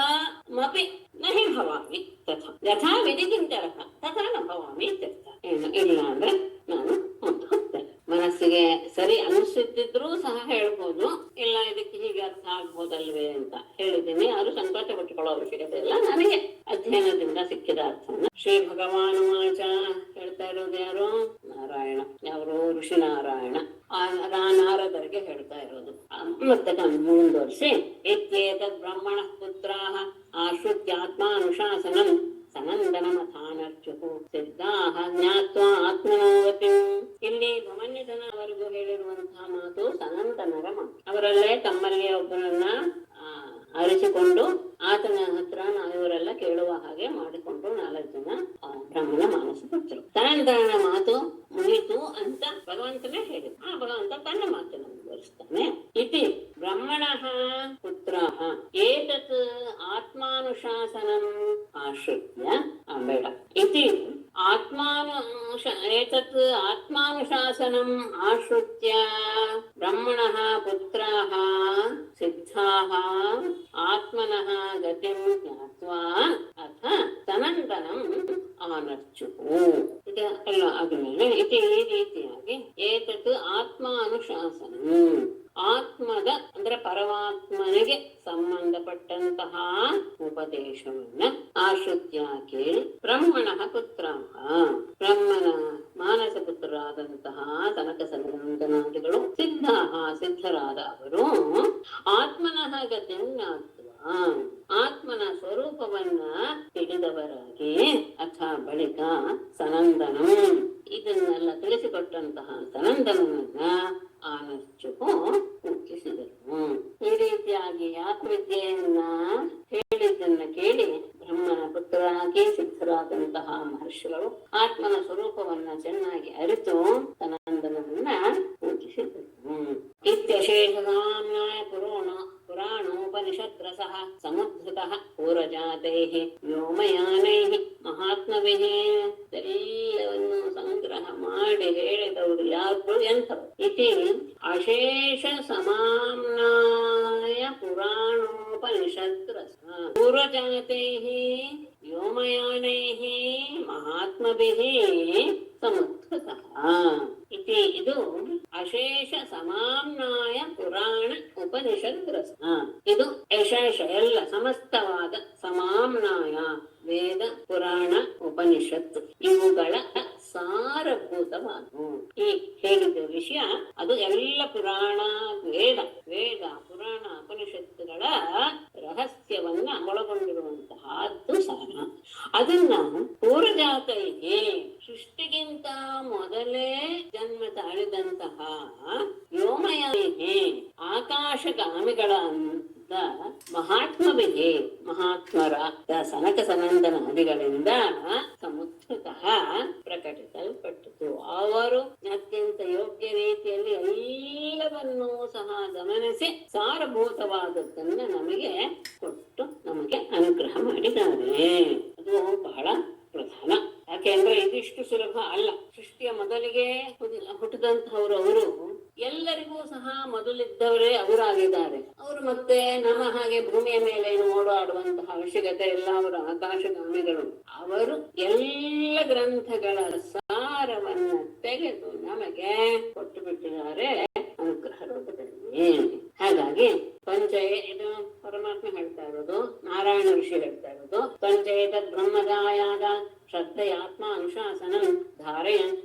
ಮಪಿ ನಹಿ ಭವಾಮಿ ತಥಾ ಯಥಾ ವಿಧಿ ಕಿಂಕರಃ ತಥಾ ನ ಭವಾಮಿ ಇತ್ಯರ್ಥ. ಏನು ಇಲ್ಲ ಅಂದ್ರೆ ನಾನು ಮುಂದೆ ಹೋಗ್ತೇನೆ. ಮನಸ್ಸಿಗೆ ಸರಿ ಅನಿಸುತ್ತಿದ್ರೂ ಸಹ ಹೇಳ್ಬೋದು, ಇಲ್ಲ ಇದಕ್ಕೆ ಹೀಗೆ ಅರ್ಥ ಆಗ್ಬೋದಲ್ವೇ ಅಂತ ಹೇಳಿದ್ದೀನಿ. ಅದು ಸಂಕೋಚ ಪಟ್ಟುಕೊಳ್ಳೋ ಅವಶ್ಯಕತೆ ಇಲ್ಲ, ನನಗೆ ಅಧ್ಯಯನದಿಂದ ಸಿಕ್ಕಿದ ಅರ್ಥನ ಶ್ರೀ ಭಗವಾನ್ ವಾಚ. ಹೇಳ್ತಾ ಇರೋದು ಯಾರು? ನಾರಾಯಣ. ಯಾರು? ಋಷಿ ನಾರಾಯಣ. ನಾರದರಿಗೆ ಹೇಳ್ತಾ ಇರೋದು. ಮತ್ತೆ ಮುಂದುವರಿಸಿ ಇತ್ಯೇತದ್ ಬ್ರಹ್ಮಣ ಪುತ್ರಾಃ ಆಶ್ರಿತ್ಯಾತ್ಮಾನುಶಾಸನಂ ಸನಂದನಮಥಾನರ್ಚುಃ ಸಿದ್ಧಾಃ ಜ್ಞಾತ್ವಾ ಆತ್ಮನೋಗತಿಂ. ಇಲ್ಲಿ ಭವನ್ಯಧನವರೆಗೂ ಹೇಳಿರುವಂತಹ ಮಾತು ಸನಂದನರ ಮಾತು. ಅವರಲ್ಲೇ ತಮ್ಮಲ್ಲಿ ಒಬ್ಬರನ್ನ ಅರಿಸಿಕೊಂಡು ಆತನ ಹತ್ರ ಇವರೆಲ್ಲ ಕೇಳುವ ಹಾಗೆ ಮಾಡಿಕೊಂಡು 4 ಜನ ಬ್ರಾಹ್ಮಣ ಮಾನಸ ಪುತ್ರರು. ಸನಂದನನ ಮಾತು ಮುಗಿತು ಅಂತ ಭಗವಂತನೇ ಹೇಳಿದ. ಆ ಭಗವಂತ ತನ್ನ ಮಾತನ್ನು ಮುಂದುವರಿಸ್ತಾನೆ. ಇತಿ ಬ್ರಹ್ಮಣಃ ಪುತ್ರಃ ಏತತ್ ಆತ್ಮಾನುಶಾಸನಂ ಆಶ್ರಿತ್ಯ ಬೇಡ ಇತಿ ಏತತ್ ಆತ್ಮಾನುಶಾಸನಂ ಆಶ್ರಿತ್ಯ ಬ್ರಹ್ಮಣಃ ಪುತ್ರಾಃ ಸಿದ್ಧಾಃ ಆತ್ಮನಃ ಗತಿಂ ಜ್ಞಾತ್ವಾ ಅಥ ಸನಂದನಂ ಆನರ್ಚುಃ. ಎಲ್ಲ ಆದ್ಮೇಲೆ ಇತಿ ಈ ರೀತಿಯಾಗಿ ಏತತ್ ಆತ್ಮಾನುಶಾಸನಂ, ಆತ್ಮದ ಅಂದ್ರೆ ಪರಮಾತ್ಮನಿಗೆ ಸಂಬಂಧಪಟ್ಟಂತಹ ಉಪದೇಶವನ್ನ ಆಶ್ರಿತ್ಯ ಕೇಳಿ ಬ್ರಹ್ಮಣ ಪುತ್ರ, ಬ್ರಹ್ಮನ ಮಾನಸ ಪುತ್ರರಾದಂತಹ ಸನಕ ಸನಂದನಾದಿಗಳು ಸಿದ್ಧರಾದ ಅವರು ಆತ್ಮನಃ ಗತಿಂ ಜ್ಞಾತ್ವಾ, ಆತ್ಮನ ಸ್ವರೂಪವನ್ನ ತಿಳಿದವರಾಗಿ ಅಥ ಬಳಿಕ ಸನಂದನಂ ಇದನ್ನೆಲ್ಲ ತಿಳಿಸಿಕೊಟ್ಟಂತಹ ಸನಂದನನ್ನ ಆನರ್ಚುಃ ಮುಚ್ಚಿಸಿದರು. ಈ ರೀತಿಯಾಗಿ ಆತ್ಮವಿದ್ಯೆಯನ್ನ ಹೇಳಿದ್ದನ್ನ ಕೇಳಿ ಬ್ರಹ್ಮನ ಪುತ್ರರಾಗಿ ಸಿದ್ಧರಾದಂತಹ ಮಹರ್ಷಿಗಳು ಆತ್ಮನ ಸ್ವರೂಪವನ್ನ ಚೆನ್ನಾಗಿ ಅರಿತು ಸನಂದನನ್ನ ಪೂಜಿಸಿದರು. ಇತ್ಯಶೇಷಸಾಮ್ನಾಯ ಪುರಾಣೋಪನಿಷತ್ರಸಃ ಸಮುದ್ಧತಃ ಪೂರ್ವಜಾತೈಃ ವ್ಯೋಮಯಾನೈಃ ಮಹಾತ್ಮಭಿಃ. ಎಲ್ಲವನ್ನು ಸಂಗ್ರಹ ಮಾಡಿ ಹೇಳಿದವರು ಯಾರು? ಎಂಥವರು? ಇತಿ ಅಶೇಷ ಸಮಾಮ್ನಾಯ ಪುರಾಣೋಪನಿಷತ್ರಸಃ ಪೂರ್ವಜಾತೈಃ ವ್ಯೋಮಯಾನೈಃ ಮಹಾತ್ಮಭಿಃ ಸಮುದ್ಧತಃ. ಇತಿ ಇದು ಅಶೇಷ ಸಮಾಮ್ನಾಯ ಪುರಾಣ ಉಪನಿಷತ್ರಸಃ. ಇದು ಯಶೇಷ ಎಲ್ಲ ಸಮಸ್ತವಾದ ಸಮಾಮ್ನಾಯ ವೇದ ಪುರಾಣ ಉಪನಿಷತ್ತು ಇವುಗಳ ಸಾರಭೂತವಾದವು. ಈ ಹೇಳಿದ ವಿಷಯ ಅದು ಎಲ್ಲ ಪುರಾಣ ವೇದ ಪುರಾಣ ಉಪನಿಷತ್ತುಗಳ ರಹಸ್ಯವನ್ನ ಒಳಗೊಂಡಿರುವಂತಹದ್ದು ಸಾರ. ಅದನ್ನ ಪೂರ್ವಜಾತೈಗೆ ಸೃಷ್ಟಿಗಿಂತ ಮೊದಲೇ ಜನ್ಮ ತಾಳಿದಂತಹ ವ್ಯೋಮಯಾನಿಗೆ ಆಕಾಶಗಾಮಿಗಳ ಶಬ್ದ ಮಹಾತ್ಮವಿಗೆ ಮಹಾತ್ಮರ ಸನಕ ಸನಂದನಾದಿಗಳಿಂದ ಸಮುತ್ಥಿತ ಪ್ರಕಟಿಸಲ್ಪಟ್ಟಿತು. ಅವರು ಅತ್ಯಂತ ಯೋಗ್ಯ ರೀತಿಯಲ್ಲಿ ಎಲ್ಲವನ್ನೂ ಸಹ ಗಮನಿಸಿ ಸಾರಭೂತವಾದದ್ದನ್ನ ನಮಗೆ ಕೊಟ್ಟು ನಮಗೆ ಅನುಗ್ರಹ ಮಾಡಿದ್ದಾರೆ. ಅದು ಬಹಳ ಪ್ರಧಾನ. ಯಾಕೆಂದ್ರೆ ಇದಿಷ್ಟು ಸುಲಭ ಅಲ್ಲ. ಸೃಷ್ಟಿಯ ಮೊದಲಿಗೆ ಹುಟ್ಟಿದಂತಹವರು ಅವರು ಎಲ್ಲರಿಗೂ ಸಹ ಮೊದಲಿದ್ದವರೇ ಅವರಾಗಿದ್ದಾರೆ. ಅವರು ಮತ್ತೆ ನಮ್ಮ ಹಾಗೆ ಭೂಮಿಯ ಮೇಲೆ ಓಡಾಡುವಂತಹ ಅವಶ್ಯಕತೆ ಇಲ್ಲ. ಅವರು ಆಕಾಶಗಾಮಿಗಳು. ಅವರು ಎಲ್ಲ ಗ್ರಂಥಗಳ ಸಾರವನ್ನ ತೆಗೆದು ನಮಗೆ ಕೊಟ್ಟು ಬಿಟ್ಟಿದ್ದಾರೆ ಅನುಗ್ರಹ ರೂಪದಲ್ಲಿ. ಹಾಗಾಗಿ ಇದು ಪರಮಾತ್ಮ ಹೇಳ್ತಾ ಇರೋದು, ನಾರಾಯಣ ಋಷಿ ಹೇಳ್ತಾ ಇರೋದು. ಪಂಚೇತ ಬ್ರಹ್ಮದಾಯಾದ ಶ್ರದ್ಧೆಯಾತ್ಮ ಅನುಶಾಸನಂ ಧಾರಯನ್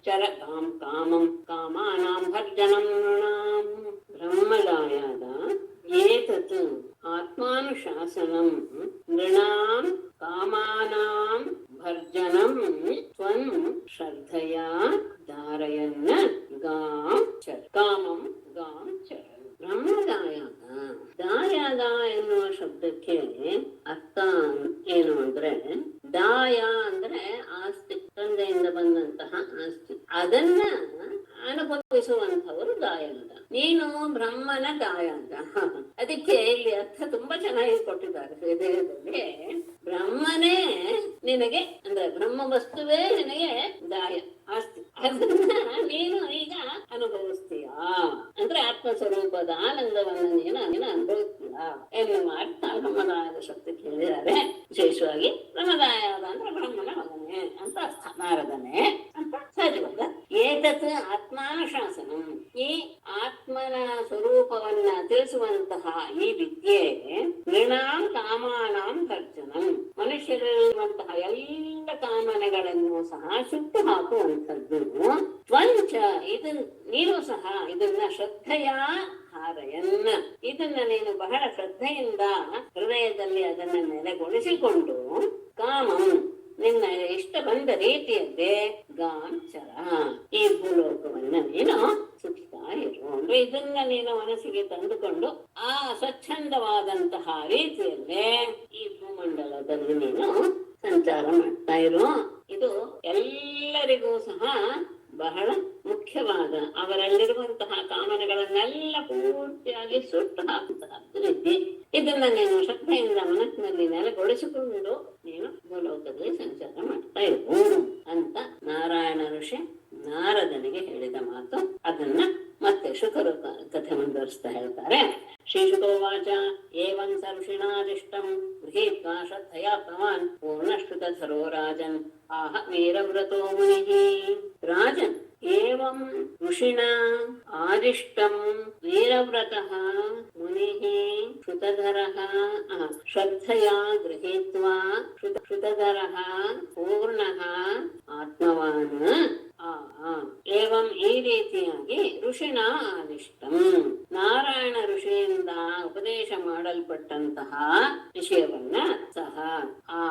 ಚರ ಕಾಂ ಕಾಮಂ ಕಾಮಾನಾಂ ಭರ್ಜನಂ ನೃಣಾಂ. ಬ್ರಹ್ಮದಾಯಾದ ಏತತ್ ಆತ್ಮಾನುಶಾಸನಂ ನೃಣಾಂ ಕಾಮಾನಾಂ ಭರ್ಜನಂ ತ್ವಂ ಶ್ರದ್ಧೆಯಾ ಧಾರಯನ್ ಗಾಂ ಚರ ಕಾಮಂ ಗಾಂ ಚರ. ಬ್ರಹ್ಮದಾಯಾದ, ದಾಯಾದ ಎನ್ನುವ ಶಬ್ದಕ್ಕೆ ಅರ್ಥ ಏನು ಅಂದ್ರೆ, ದಾಯ ಅಂದ್ರೆ ಆಸ್ತಿ, ತಂದೆಯಿಂದ ಬಂದಂತಹ ಆಸ್ತಿ, ಅದನ್ನ ಅನುಭವಿಸುವಂಥವರು ದಾಯಾದ. ನೀನು ಬ್ರಹ್ಮನ ದಾಯಾದ. ಅದಕ್ಕೆ ಇಲ್ಲಿ ಅರ್ಥ ತುಂಬಾ ಚೆನ್ನಾಗಿ ಕೊಟ್ಟಿದ್ದಾರೆ ಹೃದಯದಲ್ಲಿ. ಬ್ರಹ್ಮನೇ ನಿನಗೆ ಅಂದ್ರೆ ಬ್ರಹ್ಮ ವಸ್ತುವೇ ನಿನಗೆ ದಾಯ, ಆಸ್ತಿ. ಅದನ್ನ ನೀನು ಈಗ ಅನುಭವಿಸ್ತೀಯಾ ಅಂದ್ರೆ ಆತ್ಮಸ್ವರೂಪದ ಆನಂದವನ್ನು ನೀನು ಅನುಭವಿಸ್ತೀಯ ಎನ್ನುವ ಅರ್ಥ ಬ್ರಹ್ಮದಾಯದ ಶಬ್ದಕ್ಕೆ ಹೇಳಿದ್ದಾರೆ. ವಿಶೇಷವಾಗಿ ಬ್ರಹ್ಮದಾಯದ ಅಂದ್ರೆ ಬ್ರಹ್ಮನ ಮಗನೇ ಅಂತ ಅರ್ಥ, ನಾರದನೇ ಅಂತ ಸಹಜವಾದ. ಏತತ್ ಆತ್ಮಾನುಶಾಸನ, ಈ ಆತ್ಮನ ಸ್ವರೂಪವನ್ನ ತಿಳಿಸುವಂತಹ ಈ ವಿದ್ಯೆ ನೃಣಾಂ ಕಾಮಾನಾಂ ಭರ್ಜನಂ, ಮನುಷ್ಯರಿರುವಂತಹ ಎಲ್ಲ ಕಾಮನೆಗಳನ್ನು ಸಹ ಸುಟ್ಟು ಹಾಕುವಂಥದ್ದು. ತ್ವಂಚ, ಇದನ್ನ ನೀನು ಸಹ ಇದನ್ನ ಶ್ರದ್ಧೆಯ ಹಾರಯನ್ನ, ಇದನ್ನ ನೀನು ಬಹಳ ಶ್ರದ್ಧೆಯಿಂದ ಹೃದಯದಲ್ಲಿ ಅದನ್ನ ನೆಲೆಗೊಳಿಸಿಕೊಂಡು ಕಾಮಂ, ನಿನ್ನ ಇಷ್ಟ ಬಂದ ರೀತಿಯದ್ದೇ ಗಾಂಚರ, ಈ ಭೂಲೋಕವನ್ನ ನೀನು ಸುತ್ತಾ ಇರು. ಅಂದ್ರೆ ಇದನ್ನ ನೀನು ಮನಸ್ಸಿಗೆ ತಂದುಕೊಂಡು ಆ ಸ್ವಚ್ಛಂದವಾದಂತಹ ರೀತಿಯಲ್ಲೇ ಈ ಭೂಮಂಡಲದಲ್ಲಿ ನೀನು ಸಂಚಾರ ಮಾಡ್ತಾ ಇರು. ಇದು ಎಲ್ಲರಿಗೂ ಸಹ ಬಹಳ ಮುಖ್ಯವಾದ, ಅವರಲ್ಲಿರುವಂತಹ ಕಾಮನೆಗಳನ್ನೆಲ್ಲ ಪೂರ್ತಿಯಾಗಿ ಸುಟ್ಟು ಹಾಕುವಂತಹ ವಿದ್ಯೆ. ಇದನ್ನ ನೀನು ಶ್ರದ್ಧೆಯಿಂದ ಮನಸ್ಸಿನಲ್ಲಿ ನೆಲೆಗೊಳಿಸಿಕೊಂಡು ನೀನು ಭೂಲೋಕದಲ್ಲಿ ಸಂಚಾರ ಮಾಡ್ತಾ ಇರು ಅಂತ ನಾರಾಯಣ ಋಷಿ ನಾರದನಿಗೆ ಹೇಳಿದ ಮಾತು. ಅದನ್ನ ಮತ್ತೆ ಶುಕರು ಕಥೆ ಮುಂದುವರಿಸ್ತಾ ಹೇಳ್ತಾರೆ. ಶ್ರೀಶುಕೋವಾಚ ಏವಂ ಸ ಋಷಿಣಾದಿಷ್ಟಂ ಗೃಹೀತ್ವಾ ಶ್ರದ್ಧಯಾ ಭವಾನ್ ಪೂರ್ಣಶ್ರುತಧರೋ ರಾಜನ್ ಆಹ ವೀರವ್ರತೋ ಮುನಿಃ. ರಾಜನ್ ಏವಂ ಋಷಿಣಾ ಆದಿಷ್ಟಂ ವೀರವ್ರತಃ ಮುನಿಃ ಶ್ರುತಧರಃ ಶ್ರದ್ಧಯಾ ಗೃಹೀತ್ವಾ ಶ್ರುತಧರಃ ಪೂರ್ಣಃ ಆತ್ಮವಾನ್. ಏವಂ ಈ ರೀತಿಯಾಗಿ ಋಷಿಣ ಆದಿಷ್ಟಂ, ನಾರಾಯಣ ಋಷಿಯಿಂದ ಉಪದೇಶ ಮಾಡಲ್ಪಟ್ಟಂತಹ ವಿಷಯವನ್ನ ಸಹ ಆ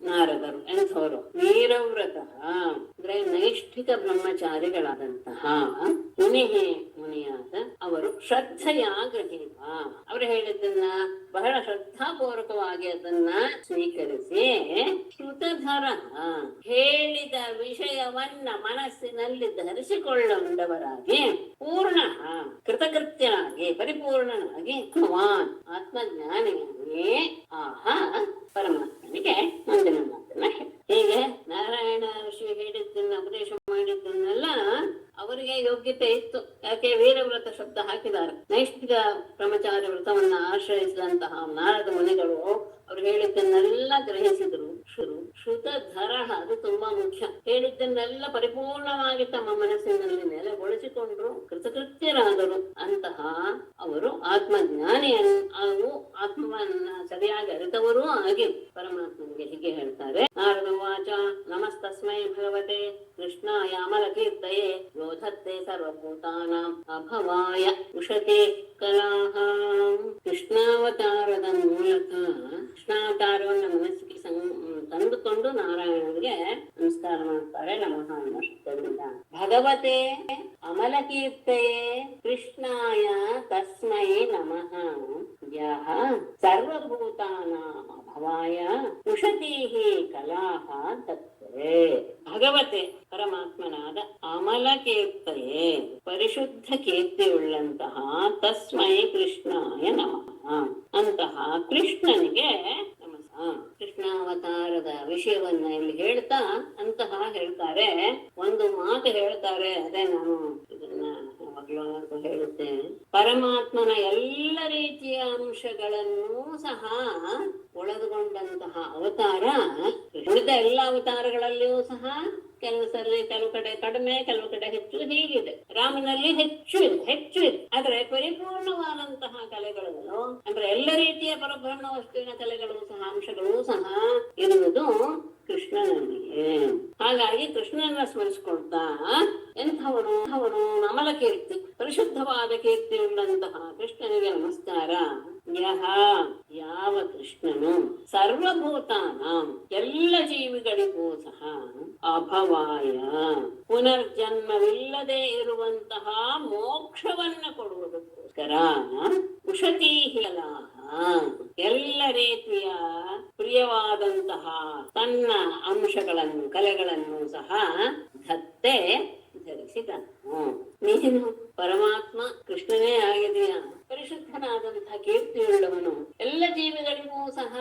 ನಾರದರು ಎಂಥವರು ವೀರವ್ರತಃ ಅಂದ್ರೆ ನೈಷ್ಠಿಕ ಬ್ರಹ್ಮಚಾರಿಗಳಾದಂತಹ ಮುನಿಯಾದ ಅವರು ಶ್ರದ್ಧೆಯ ಗೃಹೀತ, ಅವರು ಹೇಳಿದ್ದನ್ನ ಬಹಳ ಶ್ರದ್ಧಾಪೂರ್ವಕವಾಗಿ ಅದನ್ನ ಸ್ವೀಕರಿಸಿ ಶ್ರುತಧರ ಹೇಳಿದ ವಿಷಯವನ್ನ ಮನಸ್ಸಿನಲ್ಲಿ ಧರಿಸಿಕೊಳ್ಳುವವರಾಗಿ ಪೂರ್ಣ ಕೃತಕೃತ್ಯನಾಗಿ ಪರಿಪೂರ್ಣನಾಗಿ ಭಗವಾನ್ ಆತ್ಮಜ್ಞಾನಿಯಾಗಿ ಆಹಾ ಪರಮಾತ್ಮನಿಗೆ ಮುಂದಿನ ಮಾತನ್ನ ಹೀಗೆ ನಾರಾಯಣ ಋಷಿ ಹೇಳಿದ್ದನ್ನ ಉಪದೇಶ ಮಾಡಿದ್ದನ್ನೆಲ್ಲ ಅವರಿಗೆ ಯೋಗ್ಯತೆ ಇತ್ತು. ಯಾಕೆ ವೀರವ್ರತ ಶಬ್ದ ಹಾಕಿದ್ದಾರೆ. ನೈಷ್ಠಿಕ ಬ್ರಹ್ಮಚಾರಿ ವ್ರತವನ್ನ ಆಶ್ರಯಿಸಿದಂತಹ ನಾರದ ಮುನಿಗಳು ಅವ್ರು ಹೇಳಿದ್ದನ್ನೆಲ್ಲ ಗ್ರಹಿಸಿದ್ರು. ಶ್ರುತಧರ ಅದು ತುಂಬಾ ಮುಖ್ಯ. ಹೇಳಿದ್ದನ್ನೆಲ್ಲ ಪರಿಪೂರ್ಣವಾಗಿ ತಮ್ಮ ಮನಸ್ಸಿನಲ್ಲಿ ನೆಲೆಗೊಳಿಸಿಕೊಂಡ್ರು, ಕೃತಕೃತ್ಯರಾದರು. ಅಂತಹ ಅವರು ಆತ್ಮಜ್ಞಾನಿಯನ್ನು ಆತ್ಮವನ್ನ ಸರಿಯಾಗಿ ಅರಿತವರೂ ಆಗಿ ಪರಮಾತ್ಮನಿಗೆ ಹೀಗೆ ಹೇಳ್ತಾರೆ. ನಾರದ ವಾಚ ನಮಸ್ತಸ್ಮೈ ಭಗವತೆ ಕೃಷ್ಣಾಯ ಅಮರಕೀರ್ತಯೇ ಯೋಧತ್ತೆ ಸರ್ವಭೂತಾನಾಂ ಅಭವಾಯ ಉಷತೆ ಕಲಾಹ. ಕೃಷ್ಣಾವತಾರದ ಮೂಲಕ ಕೃಷ್ಣಾವತಾರವನ್ನು ಮನಸ್ಸಿಗೆ ತಂದುಕೊಂಡು ನಾರಾಯಣನಿಗೆ ನಮಸ್ಕಾರ ಮಾಡ್ತಾರೆ. ನಮಃ ನಮಃ. ಭಗವತೆ ಅಮಲಕೀರ್ತಯೇ ಕೃಷ್ಣಾಯ ತಸ್ಮೈ ನಮಃ. ಯಃ ಸರ್ವಭೂತಾನಾಂ ಅಭವಾಯ ಉಷತೀಃ ಕಲಾಃ ತತ್ವೇ. ಭಗವತೆ ಪರಮಾತ್ಮನಾದ ಅಮಲ ಕೀರ್ತಯೇ ಪರಿಶುದ್ಧ ಕೀರ್ತಿಯುಳ್ಳಂತಹ ತಸ್ಮೈ ಕೃಷ್ಣಾಯ ನಮಃ. ಅಂತಹ ಕೃಷ್ಣನಿಗೆ ಕೃಷ್ಣಾವತಾರದ ವಿಷಯವನ್ನ ಇಲ್ಲಿ ಹೇಳ್ತಾ ಅಂತಹ ಹೇಳ್ತಾರೆ. ಒಂದು ಮಾತು ಹೇಳ್ತಾರೆ, ಅದೇ ನಾನು ಇದನ್ನ ಯಾವಾಗ್ಲೂ ಹೇಳುತ್ತೇನೆ. ಪರಮಾತ್ಮನ ಎಲ್ಲ ರೀತಿಯ ಅಂಶಗಳನ್ನೂ ಸಹ ಒಳಗೊಂಡಂತಹ ಅವತಾರ ಉಳಿದ ಎಲ್ಲ ಅವತಾರಗಳಲ್ಲಿಯೂ ಸಹ ಕೆಲವು ಕಡೆ ಕಡಿಮೆ, ಕೆಲವು ಕಡೆ ಹೆಚ್ಚು, ಹೀಗಿದೆ. ರಾಮನಲ್ಲಿ ಹೆಚ್ಚು ಇದೆ. ಆದ್ರೆ ಪರಿಪೂರ್ಣವಾದಂತಹ ಕಲೆಗಳು ಅಂದ್ರೆ ಎಲ್ಲ ರೀತಿಯ ಪರಬ್ರಹ್ಮ ವಸ್ತುವಿನ ಕಲೆಗಳು ಸಹ ಅಂಶಗಳು ಸಹ ಇರುವುದು ಕೃಷ್ಣನಲ್ಲಿಯೇ. ಹಾಗಾಗಿ ಕೃಷ್ಣನ ಸ್ಮರಿಸಿಕೊಳ್ತಾ ಎಂಥವನು ಅಮಲ ಕೀರ್ತಿ, ಪರಿಶುದ್ಧವಾದ ಕೀರ್ತಿಯುಳ್ಳಂತಹ ಕೃಷ್ಣನಿಗೆ ನಮಸ್ಕಾರ. ಯಹ ಯಾವ ಕೃಷ್ಣನು ಸರ್ವಭೂತಾನ ಎಲ್ಲ ಜೀವಿಗಳಿಗೂ ಸಹ ಅಭವಾಯ ಪುನರ್ಜನ್ಮವಿಲ್ಲದೆ ಇರುವಂತಹ ಮೋಕ್ಷವನ್ನ ಕೊಡುವುದಕ್ಕೋಸ್ಕರ ಉಷತೀಹಿಲಾಹ ಎಲ್ಲ ರೀತಿಯ ಪ್ರಿಯವಾದಂತಹ ತನ್ನ ಅಂಶಗಳನ್ನು ಕಲೆಗಳನ್ನು ಸಹ ಧತ್ತೆ ಧರಿಸಿದನು. ನೀನು ಪರಮಾತ್ಮ ಕೃಷ್ಣನೇ ಆಗಿದೆಯ, ಪರಿಶುದ್ಧನಾದಂತಹ ಕೀರ್ತಿಯುಳ್ಳವನು, ಎಲ್ಲ ಜೀವಿಗಳಿಗೂ ಸಹ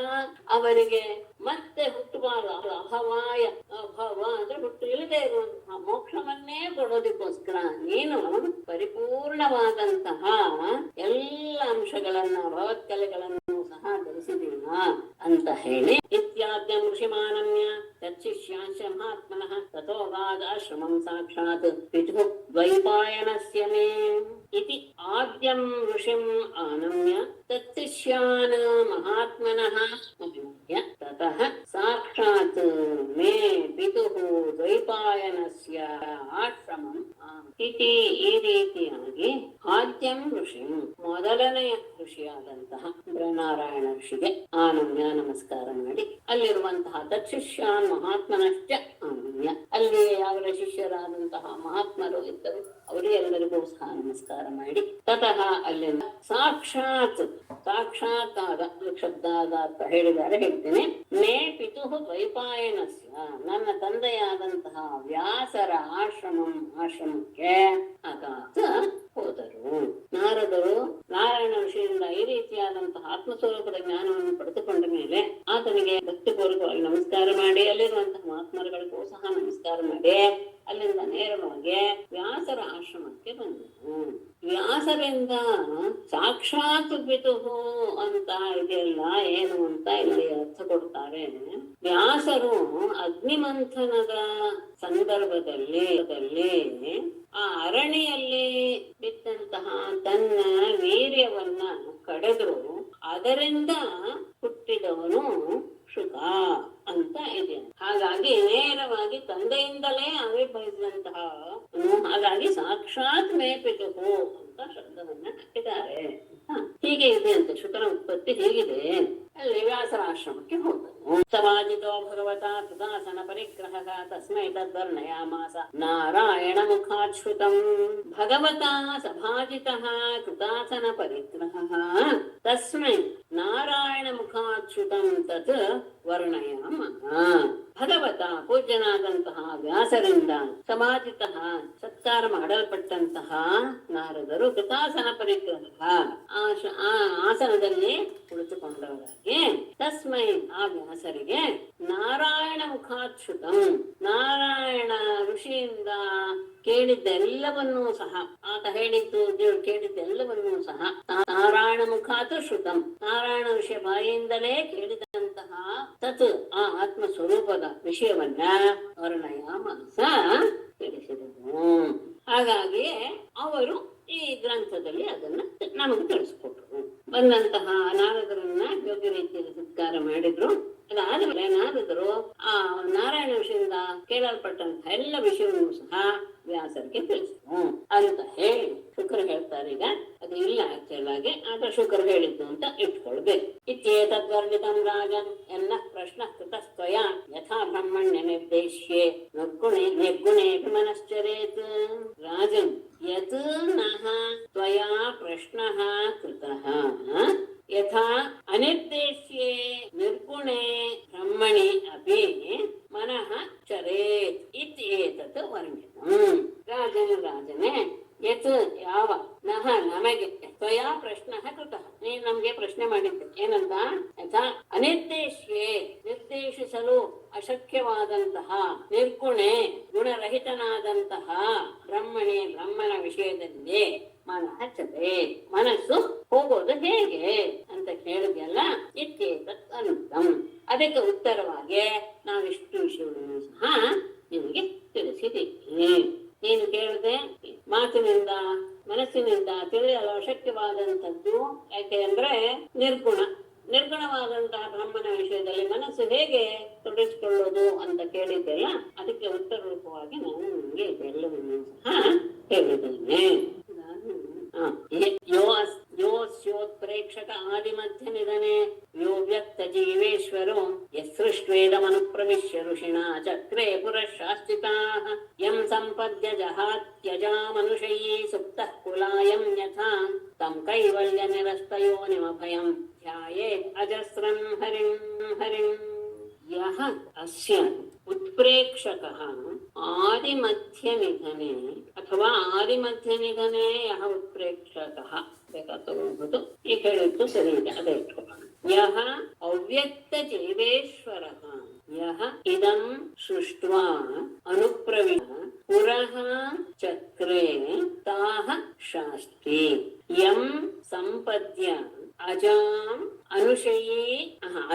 ಅವರಿಗೆ ಮತ್ತೆ ಹುಟ್ಟುಬಾರದು. ಅಭವಾಯ, ಅಭವ ಅಂದ್ರೆ ಹುಟ್ಟು ಇಲ್ಲದೆ ಇರುವಂತಹ ಮೋಕ್ಷವನ್ನೇ ಕೊಡೋದಕ್ಕೋಸ್ಕರ ನೀನು ಪರಿಪೂರ್ಣವಾದಂತಹ ಎಲ್ಲ ಅಂಶಗಳನ್ನ ಭಗವತ್ಕಲೆಗಳನ್ನು ಸಹ ಧರಿಸಿದೀನ ಅಂತ ಹೇಳಿ ಇತ್ಯಾದ್ಯಂ ಋಷಿಮಾನಮ್ಯ ತಚ್ಚಿಷ್ಯಾಂಶ ಮಹಾತ್ಮನಃ ತಥೋಗಾದಾಶ್ರಮಂ ಸಾಕ್ಷಾತ್ ಪಿತುಃ ದ್ವೈಪಾಯನಸ್ಯ ಮೇ ಇತಿ ಆದ್ಯಂ ಋಷಿಂ ಆನಮ್ಯ ತಚ್ಚಿಷ್ಯಾನ್ ಮಹಾತ್ಮನಃ ಅಭಿಮುಖ್ಯ ತತಃ ಸಾಕ್ಷಾತ್ ಮೇ ಪಿತುಃ ದ್ವೈಪಾಯನಸ್ಯ ಆಶ್ರಮಂ ಇತಿ. ಈ ರೀತಿಯಾಗಿ ಆದ್ಯಂ ಋಷಿ ಮೊದಲನೆಯ ಋಷಿಯಾದಂತಹ ನಾರಾಯಣ ಋಷಿಗೆ ಆನಮ್ಯ ನಮಸ್ಕಾರ ಮಾಡಿ, ಅಲ್ಲಿರುವಂತಹ ತತ್ಶಿಷ್ಯಾನ್ ಮಹಾತ್ಮನಶ್ಚ ಆನಮ್ಯ, ಅಲ್ಲಿ ಅವರ ಶಿಷ್ಯರಾದಂತಹ ಮಹಾತ್ಮರು ಇದ್ದರು, ಅವರಿಗೆಲ್ಲರಿಗೂ ಸಹ ನಮಸ್ಕಾರ ಮಾಡಿ, ತತಃ ಅಲ್ಲಿಂದ ಸಾಕ್ಷಾತ್ ಆದ ಶಬ್ದಾದ ಹೇಳಿದ್ದಾರೆ, ಹೇಳ್ತೇನೆ. ಮೇ ಪಿತುಃ ದ್ವೈಪಾಯನಸ್ಯ, ನನ್ನ ತಂದೆಯಾದಂತಹ ವ್ಯಾಸರ ಆಶ್ರಮಕ್ಕೆ ಅಗಾತ್ ಹೋದರು. ನಾರದರು ನಾರಾಯಣ ಋಷಿಯಿಂದ ಈ ರೀತಿಯಾದಂತಹ ಆತ್ಮಸ್ವರೂಪದ ಜ್ಞಾನವನ್ನು ಪಡೆದುಕೊಂಡ ಮೇಲೆ ಆತನಿಗೆ ಭಕ್ತಿಪೂರ್ವಕವಾಗಿ ನಮಸ್ಕಾರ ಮಾಡಿ, ಅಲ್ಲಿರುವಂತಹ ಮಹಾತ್ಮರುಗಳಿಗೂ ಸಹ ನಮಸ್ಕಾರ ಮಾಡಿ, ಅಲ್ಲಿಂದ ನೇರವಾಗಿ ವ್ಯಾಸರ ಆಶ್ರಮಕ್ಕೆ ಬಂದರು. ವ್ಯಾಸರಿಂದ ಸಾಕ್ಷಾತ್ ಪಿತುಹು ಅಂತ ಇದೆಯಲ್ಲ, ಏನು ಅಂತ ಇಲ್ಲಿ ಅರ್ಥ ಕೊಡ್ತಾರೆ. ವ್ಯಾಸರು ಅಗ್ನಿಮಂಥನದ ಸಂದರ್ಭದಲ್ಲಿ ಆ ಅರಣ್ಯಲ್ಲಿ ಬಿದ್ದಂತಹ ತನ್ನ ವೀರ್ಯವನ್ನ ಕಡೆದ್ರು, ಅದರಿಂದ ಹುಟ್ಟಿದವನು ಶುಕ ಅಂತ ಇದೆ. ಹಾಗಾಗಿ ನೇರವಾಗಿ ತಂದೆಯಿಂದಲೇ ಆವಿರ್ಭವಿಸಿದಂತಹ, ಹಾಗಾಗಿ ಸಾಕ್ಷಾತ್ ಮೇ ಪಿತುಹು ಅಂತ ಶಬ್ದವನ್ನ ಹಾಕಿದ್ದಾರೆ. ಹೀಗೆ ಇದೆ ಅಂತ ಶುಕನ ಉತ್ಪತ್ತಿ ಹೀಗಿದೆ. ಅಲ್ಲಿ ವ್ಯಾಸರ ಆಶ್ರಮಕ್ಕೆ ಹೋದರು. ಸಮಾಜಿತೋ ಭಗವತಾ ಕೃತಾಸನ ಪರಿಗ್ರಹ ತಸ್ಮೈ ತದ್ವರ್ಣಯಾಮಾಸ ನಾರಾಯಣ ಮುಖಾಚ್ಯುತಂ. ಭಗವತಾ ಸಭಾಜಿತಃ ಕೃತಾಸನ ಪರಿಗ್ರಹ ತಸ್ಮೈ ನಾರಾಯಣ ಮುಖಾಚ್ಯುತಂ ತತ್ ವರ್ಣಯಾಮಃ. ಭಗವತ ಪೂಜ್ಯನಾದಂತಹ ವ್ಯಾಸರಿಂದ ಸಮಾಜಿತಃ ಸತ್ಕಾರ ಮಾಡಲ್ಪಟ್ಟಂತಹ ನಾರದರು ಕೃತಾಸನ ಪರಿಗ್ರಹ ಆಸನದಲ್ಲಿ ಕುಳಿತುಕೊಂಡವರಾಗಿ ತಸ್ಮೈ ಆ ವ್ಯಾಸರಿಗೆ ನಾರಾಯಣ ಮುಖಾಚ್ಯುತಂ, ನಾರಾಯಣ ಋಷಿಯಿಂದ ಕೇಳಿದ್ದೆಲ್ಲವನ್ನೂ ಸಹ, ಆತ ಹೇಳಿದ್ದು ಕೇಳಿದ್ದೆಲ್ಲವನ್ನೂ ಸಹ ನಾರಾಯಣ ಮುಖಾತ್ ಶ್ರುತಂ, ನಾರಾಯಣ ಋಷಿಯ ಬಾಯಿಯಿಂದಲೇ ಕೇಳಿದಂತಹ ತತ್ ಆ ಆತ್ಮ ಸ್ವರೂಪದ ವಿಷಯವನ್ನ ವರ್ಣಯಾಮಾಸ ತಿಳಿಸಿದನು. ಹಾಗಾಗಿ ಅವರು ಈ ಗ್ರಂಥದಲ್ಲಿ ಅದನ್ನ ನಮಗೆ ತಿಳಿಸ್ಕೊಟ್ರು. ಬಂದಂತಹ ನಾರದರನ್ನ ಯೋಗ್ಯ ರೀತಿಯಲ್ಲಿ ಸತ್ಕಾರ ಮಾಡಿದ್ರು. ಅದಾದ್ಮೇಲೆ ನಾರದರು ಆ ನಾರಾಯಣ ವಿಷಯದಿಂದ ಕೇಳಲ್ಪಟ್ಟಂತಹ ಎಲ್ಲ ವಿಷಯವನ್ನು ಸಹ ವ್ಯಾಸರಿಗೆ ತಿಳಿಸಿದ್ರು ಅಂತ ಹೇಳಿ ಶುಕ್ರ ಹೇಳ್ತಾರೆ. ಈಗ ಅದು ಇಲ್ಲ ಆಕ್ಚುಲ್ ಆಗಿ, ಆದ್ರೆ ಶುಕ್ರ ಹೇಳಿದ್ದು ಅಂತ ಇಟ್ಕೊಳ್ಬೇಕು. ಇತ್ಯೇತದ್ವರ್ಣಿತಂ ರಾಜನ್ ಎನ್ನ ಪ್ರಶ್ನ ಕೃತಸ್ತ್ವಯ ಯಥಾ ಬ್ರಹ್ಮಣ್ಯ ನಿರ್ದೇಶ್ಯೆ ನಿರ್ಗುಣೇ ಮನಶ್ಚರೇತ್. ರಾಜನ್ ಯತ್ ನಃ ತ್ವಯಾ ಪ್ರಶ್ನಃ ಕೃತಃ ಯಥಾ ಬ್ರಹ್ಮಣಿ ಅಪಿ ಮನಃ ಚರೇತ್ ಇತ್ಯೇತತ್ ವರ್ಣಿತಂ. ರಾಜನೇ ಯತ್ ಯಾವ ನಹ ನಮಗೆ ತ್ವಯಾ ಪ್ರಶ್ನಃ ಕೃತಃ, ನೀನು ನಮ್ಗೆ ಪ್ರಶ್ನೆ ಮಾಡಿದ್ದೆ ಏನಂತ, ಯಥಾ ಅನಿರ್ದೇಶ್ಯೆ ನಿರ್ದೇಶಿಸಲು ಅಶಕ್ಯವಾದಂತಹ ನಿರ್ಗುಣೆ ಗುಣರಹಿತನಾದಂತಹ ಬ್ರಹ್ಮಣಿ ಬ್ರಹ್ಮನ ವಿಷಯದಲ್ಲಿ ಮನಃ ಚತೆ ಮನಸ್ಸು ಹೋಗೋದು ಹೇಗೆ ಅಂತ ಕೇಳಿದ್ಯಲ್ಲ, ಇತ್ಯೇತತ್ ಅನುಕ್ತಂ. ಅದಕ್ಕೆ ಉತ್ತರವಾಗಿ ನಾವಿಷ್ಟು ವಿಷಯಗಳನ್ನು ಸಹ ನಿಮಗೆ ತಿಳಿಸಿದ್ದೀವಿ. ನೀನು ಕೇಳಿದೆ ಮಾತಿನಿಂದ ಮನಸ್ಸಿನಿಂದ ತಿಳಿಯಲು ಅಶಕ್ಯವಾದಂಥದ್ದು ಯಾಕೆ ಅಂದ್ರೆ ನಿರ್ಗುಣವಾದಂತಹ ಬ್ರಹ್ಮನ ವಿಷಯದಲ್ಲಿ ಮನಸ್ಸು ಹೇಗೆ ತೊಡಗಿಸಿಕೊಳ್ಳೋದು ಅಂತ ಕೇಳಿದ್ದೆಲ್ಲ, ಅದಕ್ಕೆ ಉತ್ತರ ರೂಪವಾಗಿ ನಾನು ನಿಮಗೆ ಇದೆಲ್ಲವನ್ನೂ ಸಹ ಹೇಳಿದ್ದೇನೆ. ಯೋಸ್ಯೋತ್ಪ್ರೇಕ್ಷಕ ಆದಿಮಧ್ಯ ನಿಧನೆ ಯೋ ವ್ಯಕ್ತ ಜೀವೇಶ್ವರೋ ಯಸೃಷ್ಟ್ವೇದಮನುಪ್ರವಿಶ್ಯ ಋಷಿಣಾ ಚಕ್ರೇ ಪುರಃಶಾಸ್ತಿತಾಃ ಯಂ ಸಂಪದ್ಯ ಜಹಾತ್ಯಜಾ ಮನುಷಯೀ ಸುಪ್ತಃ ಕುಲಾಯಂ ಯಥಾ ತಂ ಕೈವಲ್ಯ ನಿರಸ್ತಯೋನಿಮಭಯಂ ಧ್ಯಾಯೇತ್ ಅಜಸ್ರಂ ಹರಿಂ ಹರಿಂ. ಯಹ ಅಸ್ಯ ಉತ್ಪ್ರೇಕ್ಷಕಃ ಆದಿಮಧ್ಯ ನಿಧನೆ ಅಥವಾ ಆದಿಮಧ್ಯ ನಿಧನೆ ಯಹ ಉತ್ಪ್ರೇಕ್ಷಕಃ ಬೇಕಾಗ್ತದೆ. ಈ ಹೇಳಿದ್ದು ಸರಿ ಇದೆ, ಅದೇ ಇಟ್ಕೊಳ್ಳೋಣ. ಯಹ ಅವ್ಯಕ್ತ ಜೀವೇಶ್ವರಃ ಯಹ ಇದಂ ಸೃಷ್ಟ್ವಾ ಅನುಪ್ರವಿಶ ಪುರಃ ಚಕ್ರೇ ತಾಃ ಶಾಸ್ತಿ ಯಂ ಸಂಪದ್ಯ ಅಜಾಂ ಅನುಶಯೀ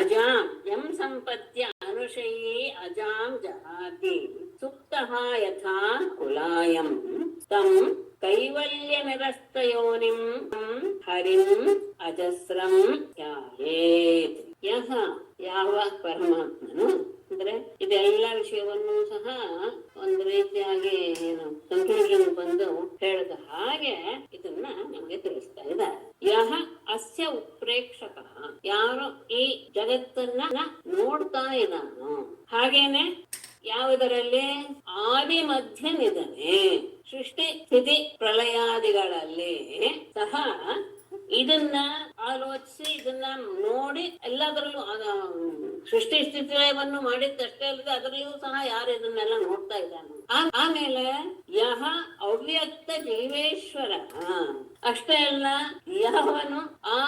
ಅಜಾಂ ಯಂ ಸಂಪದ್ಯ ಅನುಶಯೀ ಅಜಾಂ ಜಹಾತಿ ಸುಪ್ತಃ ಯಥಾ ಕುಲಾಯಂ ತಂ ಕೈವಲ್ಯ ನಿರಸ್ತಯೋನಿಂ ಹರಿಂ ಅಜಸ್ರಂ ಧ್ಯಾಯೇತ್. ಯಹ ಯಾವ ಪರಮಾತ್ಮನು ಅಂದ್ರೆ ಇದೆಲ್ಲ ವಿಷಯವನ್ನು ಸಹ ಒಂದು ರೀತಿಯಾಗಿ ಏನು ಕನ್ಕ್ಲೂಷನ್ ಬಂದು ಹೇಳಿದ ಹಾಗೆ ಇದನ್ನ ನಮಗೆ ತಿಳಿಸ್ತಾ ಇದ್ದಾರೆ. ಯಹ ಅಸ್ಯ ಉತ್ಪ್ರೇಕ್ಷಕ ಯಾರು ಈ ಜಗತ್ತನ್ನ ನೋಡ್ತಾ ಇದ್ದಾನೋ, ಹಾಗೇನೆ ಯಾವುದರಲ್ಲಿ ಆದಿ ಮಧ್ಯ ನಿಧನೆ ಸೃಷ್ಟಿ ಸ್ಥಿತಿ ಪ್ರಳಯಾದಿಗಳಲ್ಲಿ ಸಹ ಇದನ್ನ ಆಲೋಚಿಸಿ ಇದನ್ನ ನೋಡಿ ಎಲ್ಲದರಲ್ಲೂ ಸೃಷ್ಟಿ ಸ್ಥಿತಿಲಯವನ್ನು ಮಾಡಿದ್ದಷ್ಟೇ ಅಲ್ಲದೆ ಅದರಲ್ಲಿಯೂ ಸಹ ಯಾರು ಇದನ್ನೆಲ್ಲ ನೋಡ್ತಾ ಇದ್ದಾನೆ. ಆಮೇಲೆ ಯಹ ಅವ್ಯಕ್ತ ಜೀವೇಶ್ವರ ಅಷ್ಟೇ ಅಲ್ಲ, ಯಾವನು ಆ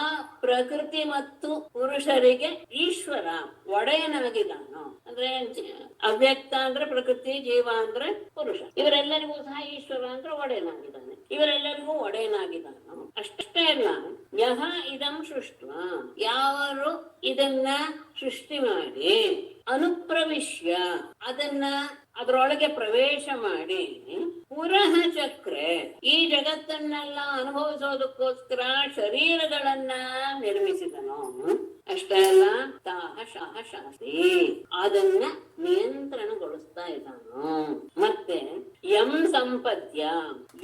ಪ್ರಕೃತಿ ಮತ್ತು ಪುರುಷರಿಗೆ ಈಶ್ವರ ಒಡೆಯನಾಗಿದ್ದಾನೋ, ಅಂದ್ರೆ ಅವ್ಯಕ್ತ ಅಂದ್ರೆ ಪ್ರಕೃತಿ, ಜೀವ ಅಂದ್ರೆ ಪುರುಷ, ಇವರೆಲ್ಲರಿಗೂ ಸಹ ಈಶ್ವರ ಅಂದ್ರೆ ಒಡೆಯನಾಗಿದ್ದಾನೆ, ಇವರೆಲ್ಲರಿಗೂ ಒಡೆಯನಾಗಿದ್ದಾನೋ. ಅಷ್ಟೇ ಅಲ್ಲ, ಯಹ ಇದಂ ಸೃಷ್ಟ ಯಾರು ಇದನ್ನ ಸೃಷ್ಟಿ ಮಾಡಿ ಅನುಪ್ರವಿಶ್ಯ ಅದನ್ನ ಅದರೊಳಗೆ ಪ್ರವೇಶ ಮಾಡಿ ಪುರಃ ಚಕ್ರೆ ಈ ಜಗತ್ತನ್ನೆಲ್ಲ ಅನುಭವಿಸೋದಕ್ಕೋಸ್ಕರ ಶರೀರಗಳನ್ನ ನಿರ್ಮಿಸಿದನು. ಅಷ್ಟೇ ಅಲ್ಲ, ತಾಹ ಶಾಹ ಶಾಸ್ತಿ ಅದನ್ನ ನಿಯಂತ್ರಣಗೊಳಿಸ್ತಾ ಇದ್ದಾನು. ಮತ್ತೆ ಯಂ ಸಂಪದ್ಯ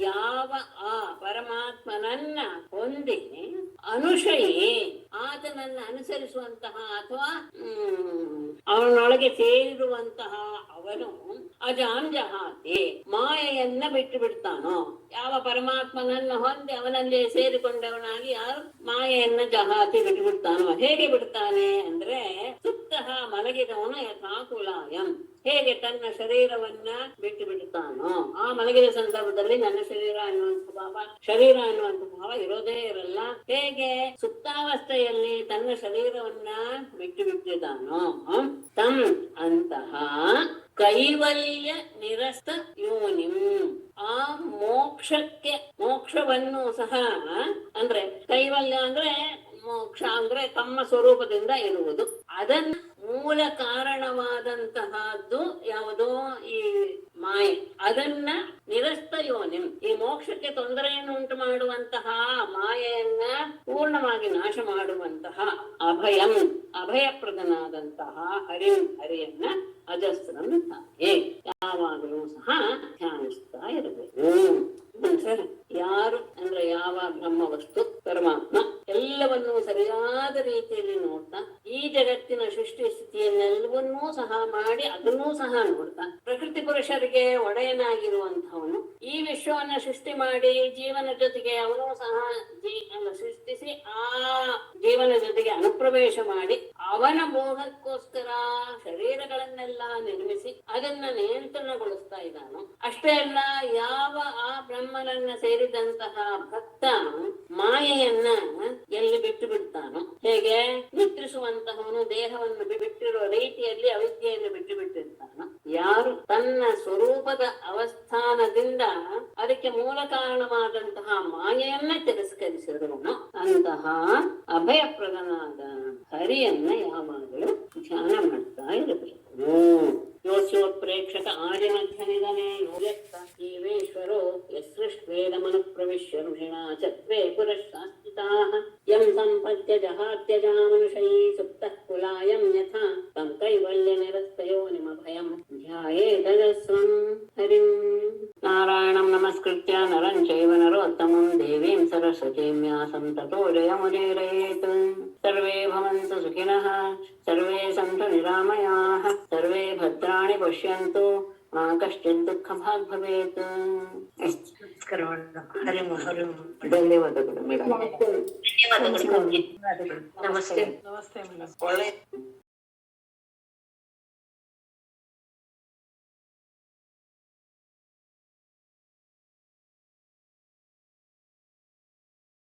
ಯಾವ ಆ ಪರಮಾತ್ಮನನ್ನ ಹೊಂದಿ ಅನುಶಯಿ ಆತನನ್ನ ಅನುಸರಿಸುವಂತಹ ಅಥವಾ ಅವನೊಳಗೆ ಸೇರಿರುವಂತಹ ಅವನು ಅಜಾಂ ಜಹಾತಿ ಮಾಯೆಯನ್ನ ಬಿಟ್ಟು ಬಿಡ್ತಾನೋ. ಯಾವ ಪರಮಾತ್ಮನನ್ನ ಹೊಂದಿ ಅವನಲ್ಲಿ ಸೇರಿಕೊಂಡವನಾಗಿ ಯಾರು ಮಾಯೆಯನ್ನ ಜಹಾತಿ ಬಿಟ್ಟು ಬಿಡ್ತಾನೋ. ಹೇಗೆ ಬಿಡ್ತಾನೆ ಅಂದ್ರೆ ಸುಪ್ತಃ ಮಲಗಿದವನು ಯಥಾಕುಲಾಯಂ ಹೇಗೆ ತನ್ನ ಶರೀರವನ್ನ ಬಿಟ್ಟು ಬಿಡುತ್ತಾನೋ, ಆ ಮಲಗಿದ ಸಂದರ್ಭದಲ್ಲಿ ನನ್ನ ಶರೀರ ಅನ್ನುವಂಥ ಭಾವ ಇರೋದೇ ಇರಲ್ಲ. ಹೇಗೆ ಸುಪ್ತಾವಸ್ಥೆಯಲ್ಲಿ ತನ್ನ ಶರೀರವನ್ನ ಬಿಟ್ಟು ಬಿಟ್ಟಿದ್ದಾನೋ ತಂ ಅಂತಹ ಕೈವಲ್ಯ ನಿರಸ್ತ ಯೋನಿಂ ಆ ಮೋಕ್ಷವನ್ನು ಸಹ ಅಂದ್ರೆ ಕೈವಲ್ಯ ಅಂದ್ರೆ ಮೋಕ್ಷ ಅಂದ್ರೆ ತಮ್ಮ ಸ್ವರೂಪದಿಂದ ಇರುವುದು, ಅದನ್ನ ಮೂಲ ಕಾರಣವಾದಂತಹದ್ದು ಯಾವುದೋ ಈ ಮಾಯೆ, ಅದನ್ನ ನಿರಸ್ತ ಯೋನಿಂ ಈ ಮೋಕ್ಷಕ್ಕೆ ತೊಂದರೆಯನ್ನು ಉಂಟು ಮಾಡುವಂತಹ ಮಾಯೆಯನ್ನ ಪೂರ್ಣವಾಗಿ ನಾಶ ಮಾಡುವಂತಹ ಅಭಯಪ್ರದನಾದಂತಹ ಹರಿಯನ್ನ ಅಜಸ್ರಂ ತಾಯೇ ಯಾವಾಗಲೂ ಸಹ ಧ್ಯಾನಿಸ್ತಾ ಇರಬೇಕು. ಯಾರು ಅಂದ್ರೆ ಯಾವ ಬ್ರಹ್ಮ ವಸ್ತು ಪರಮಾತ್ಮ ಎಲ್ಲವನ್ನೂ ಸರಿಯಾದ ರೀತಿಯಲ್ಲಿ ನೋಡ್ತಾ ಈ ಜಗತ್ತಿನ ಸೃಷ್ಟಿ ಸ್ಥಿತಿಯನ್ನೆಲ್ಲವನ್ನೂ ಸಹ ಮಾಡಿ ಅದನ್ನೂ ಸಹ ನೋಡ್ತಾ ಪ್ರಕೃತಿ ಪುರುಷ ಪುರುಷರಿಗೆ ಒಡೆಯನಾಗಿರುವಂಥವನು ಈ ವಿಶ್ವವನ್ನ ಸೃಷ್ಟಿ ಮಾಡಿ ಜೀವನ ಜೊತೆಗೆ ಅವನು ಸಹ ಸೃಷ್ಟಿಸಿ ಆ ಜೀವನ ಜೊತೆಗೆ ಅನುಪ್ರವೇಶ ಮಾಡಿ ಅವನ ಮೋಹಕ್ಕೋಸ್ಕರ ಶರೀರಗಳನ್ನೆಲ್ಲ ನಿರ್ಮಿಸಿ ಅದನ್ನ ನಿಯಂತ್ರಣಗೊಳಿಸ್ತಾ ಇದ್ದಾನೋ ಅಷ್ಟೇ ಅಲ್ಲ, ಯಾವ ಆ ಬ್ರಹ್ಮನನ್ನ ಸೇರಿದಂತಹ ಭಕ್ತ ಮಾಯೆಯನ್ನ ಎಲ್ಲಿ ಬಿಟ್ಟು ಬಿಡ್ತಾನೋ, ಹೇಗೆ ನಿದ್ರಿಸುವಂತಹವನು ದೇಹವನ್ನು ಬಿಟ್ಟಿರುವ ರೀತಿಯಲ್ಲಿ ಅವಿದ್ಯೆಯನ್ನು ಬಿಟ್ಟು ಬಿಟ್ಟಿರ್ತಾನೋ, ಯಾರು ತನ್ನ ಸ್ವರೂಪದ ಅವಸ್ಥಾನದಿಂದ ಅದಕ್ಕೆ ಮೂಲ ಕಾರಣವಾದಂತಹ ಮಾಯೆಯನ್ನ ತಿರಸ್ಕರಿಸಿರೋನು ಅಂತಹ ಅಭಯಪ್ರದನಾದ ಹರಿಯನ್ನ ಯಾವಾಗಲೂ ಧ್ಯಾನ ಮಾಡ್ತಾ ಇರಬೇಕು. ಯೋಸ್ಯೋತ್ಪ್ರೇಕ್ಷಕ ಆರ್ಯಮಧ್ಯನಿಧನೆ ಯೋವ್ಯಕ್ತ ಜೀವೇಶ್ವರೋ ಯಸೃಷ್ಟ್ವೇದ ಮನು ಪ್ರವಿಶ್ಯ ಋಷಿಣಾ ಚತ್ವೇ ಪುರಃಶಾಸ್ತ್ರಿತಾಃ ಯಂ ಸಂಪದ್ಯ ಜಹಾತ್ಯಜಾ ಮನುಷೈ ಸುಪ್ತಃ ಕುಲಾಯಂ ಯಥಾ ತಂ ಕೈವಲ್ಯ ನಿರಸ್ತಯೋ ನಿಮಭಯಂ ಧ್ಯಾಯೇತದಸ್ವಂ ಹರಿಂ. ನಾರಾಯಣಂ ನಮಸ್ಕೃತ್ಯ ನರಂ ಚೈವ ನರೋತ್ತಮಂ ದೇವೀಂ ಸರಸ್ವತೀಂ ವ್ಯಾಸಂ ತತೋ ಜಯಮುದೀರಯೇತ್. ಸರ್ವೇ ಭವಂತು ಸುಖಿನಃ, ಸರ್ವೇ ಸಂತು ನಿರಾಮಯಾಃ, ಸರ್ವೇ ಭದ್ರಾಣಿ ಪಶ್ಯಂತು, ಮಾ ಕಶ್ಚಿತ್ ದುಃಖಭಾಗ್ ಭವೇತ್. ಧನ್ಯವಾದಗಳು ಮೇಡಮ್. ನಮಸ್ತೆ. ನಮಸ್ತೆ ಮೇಡಮ್. ಒಳ್ಳೆ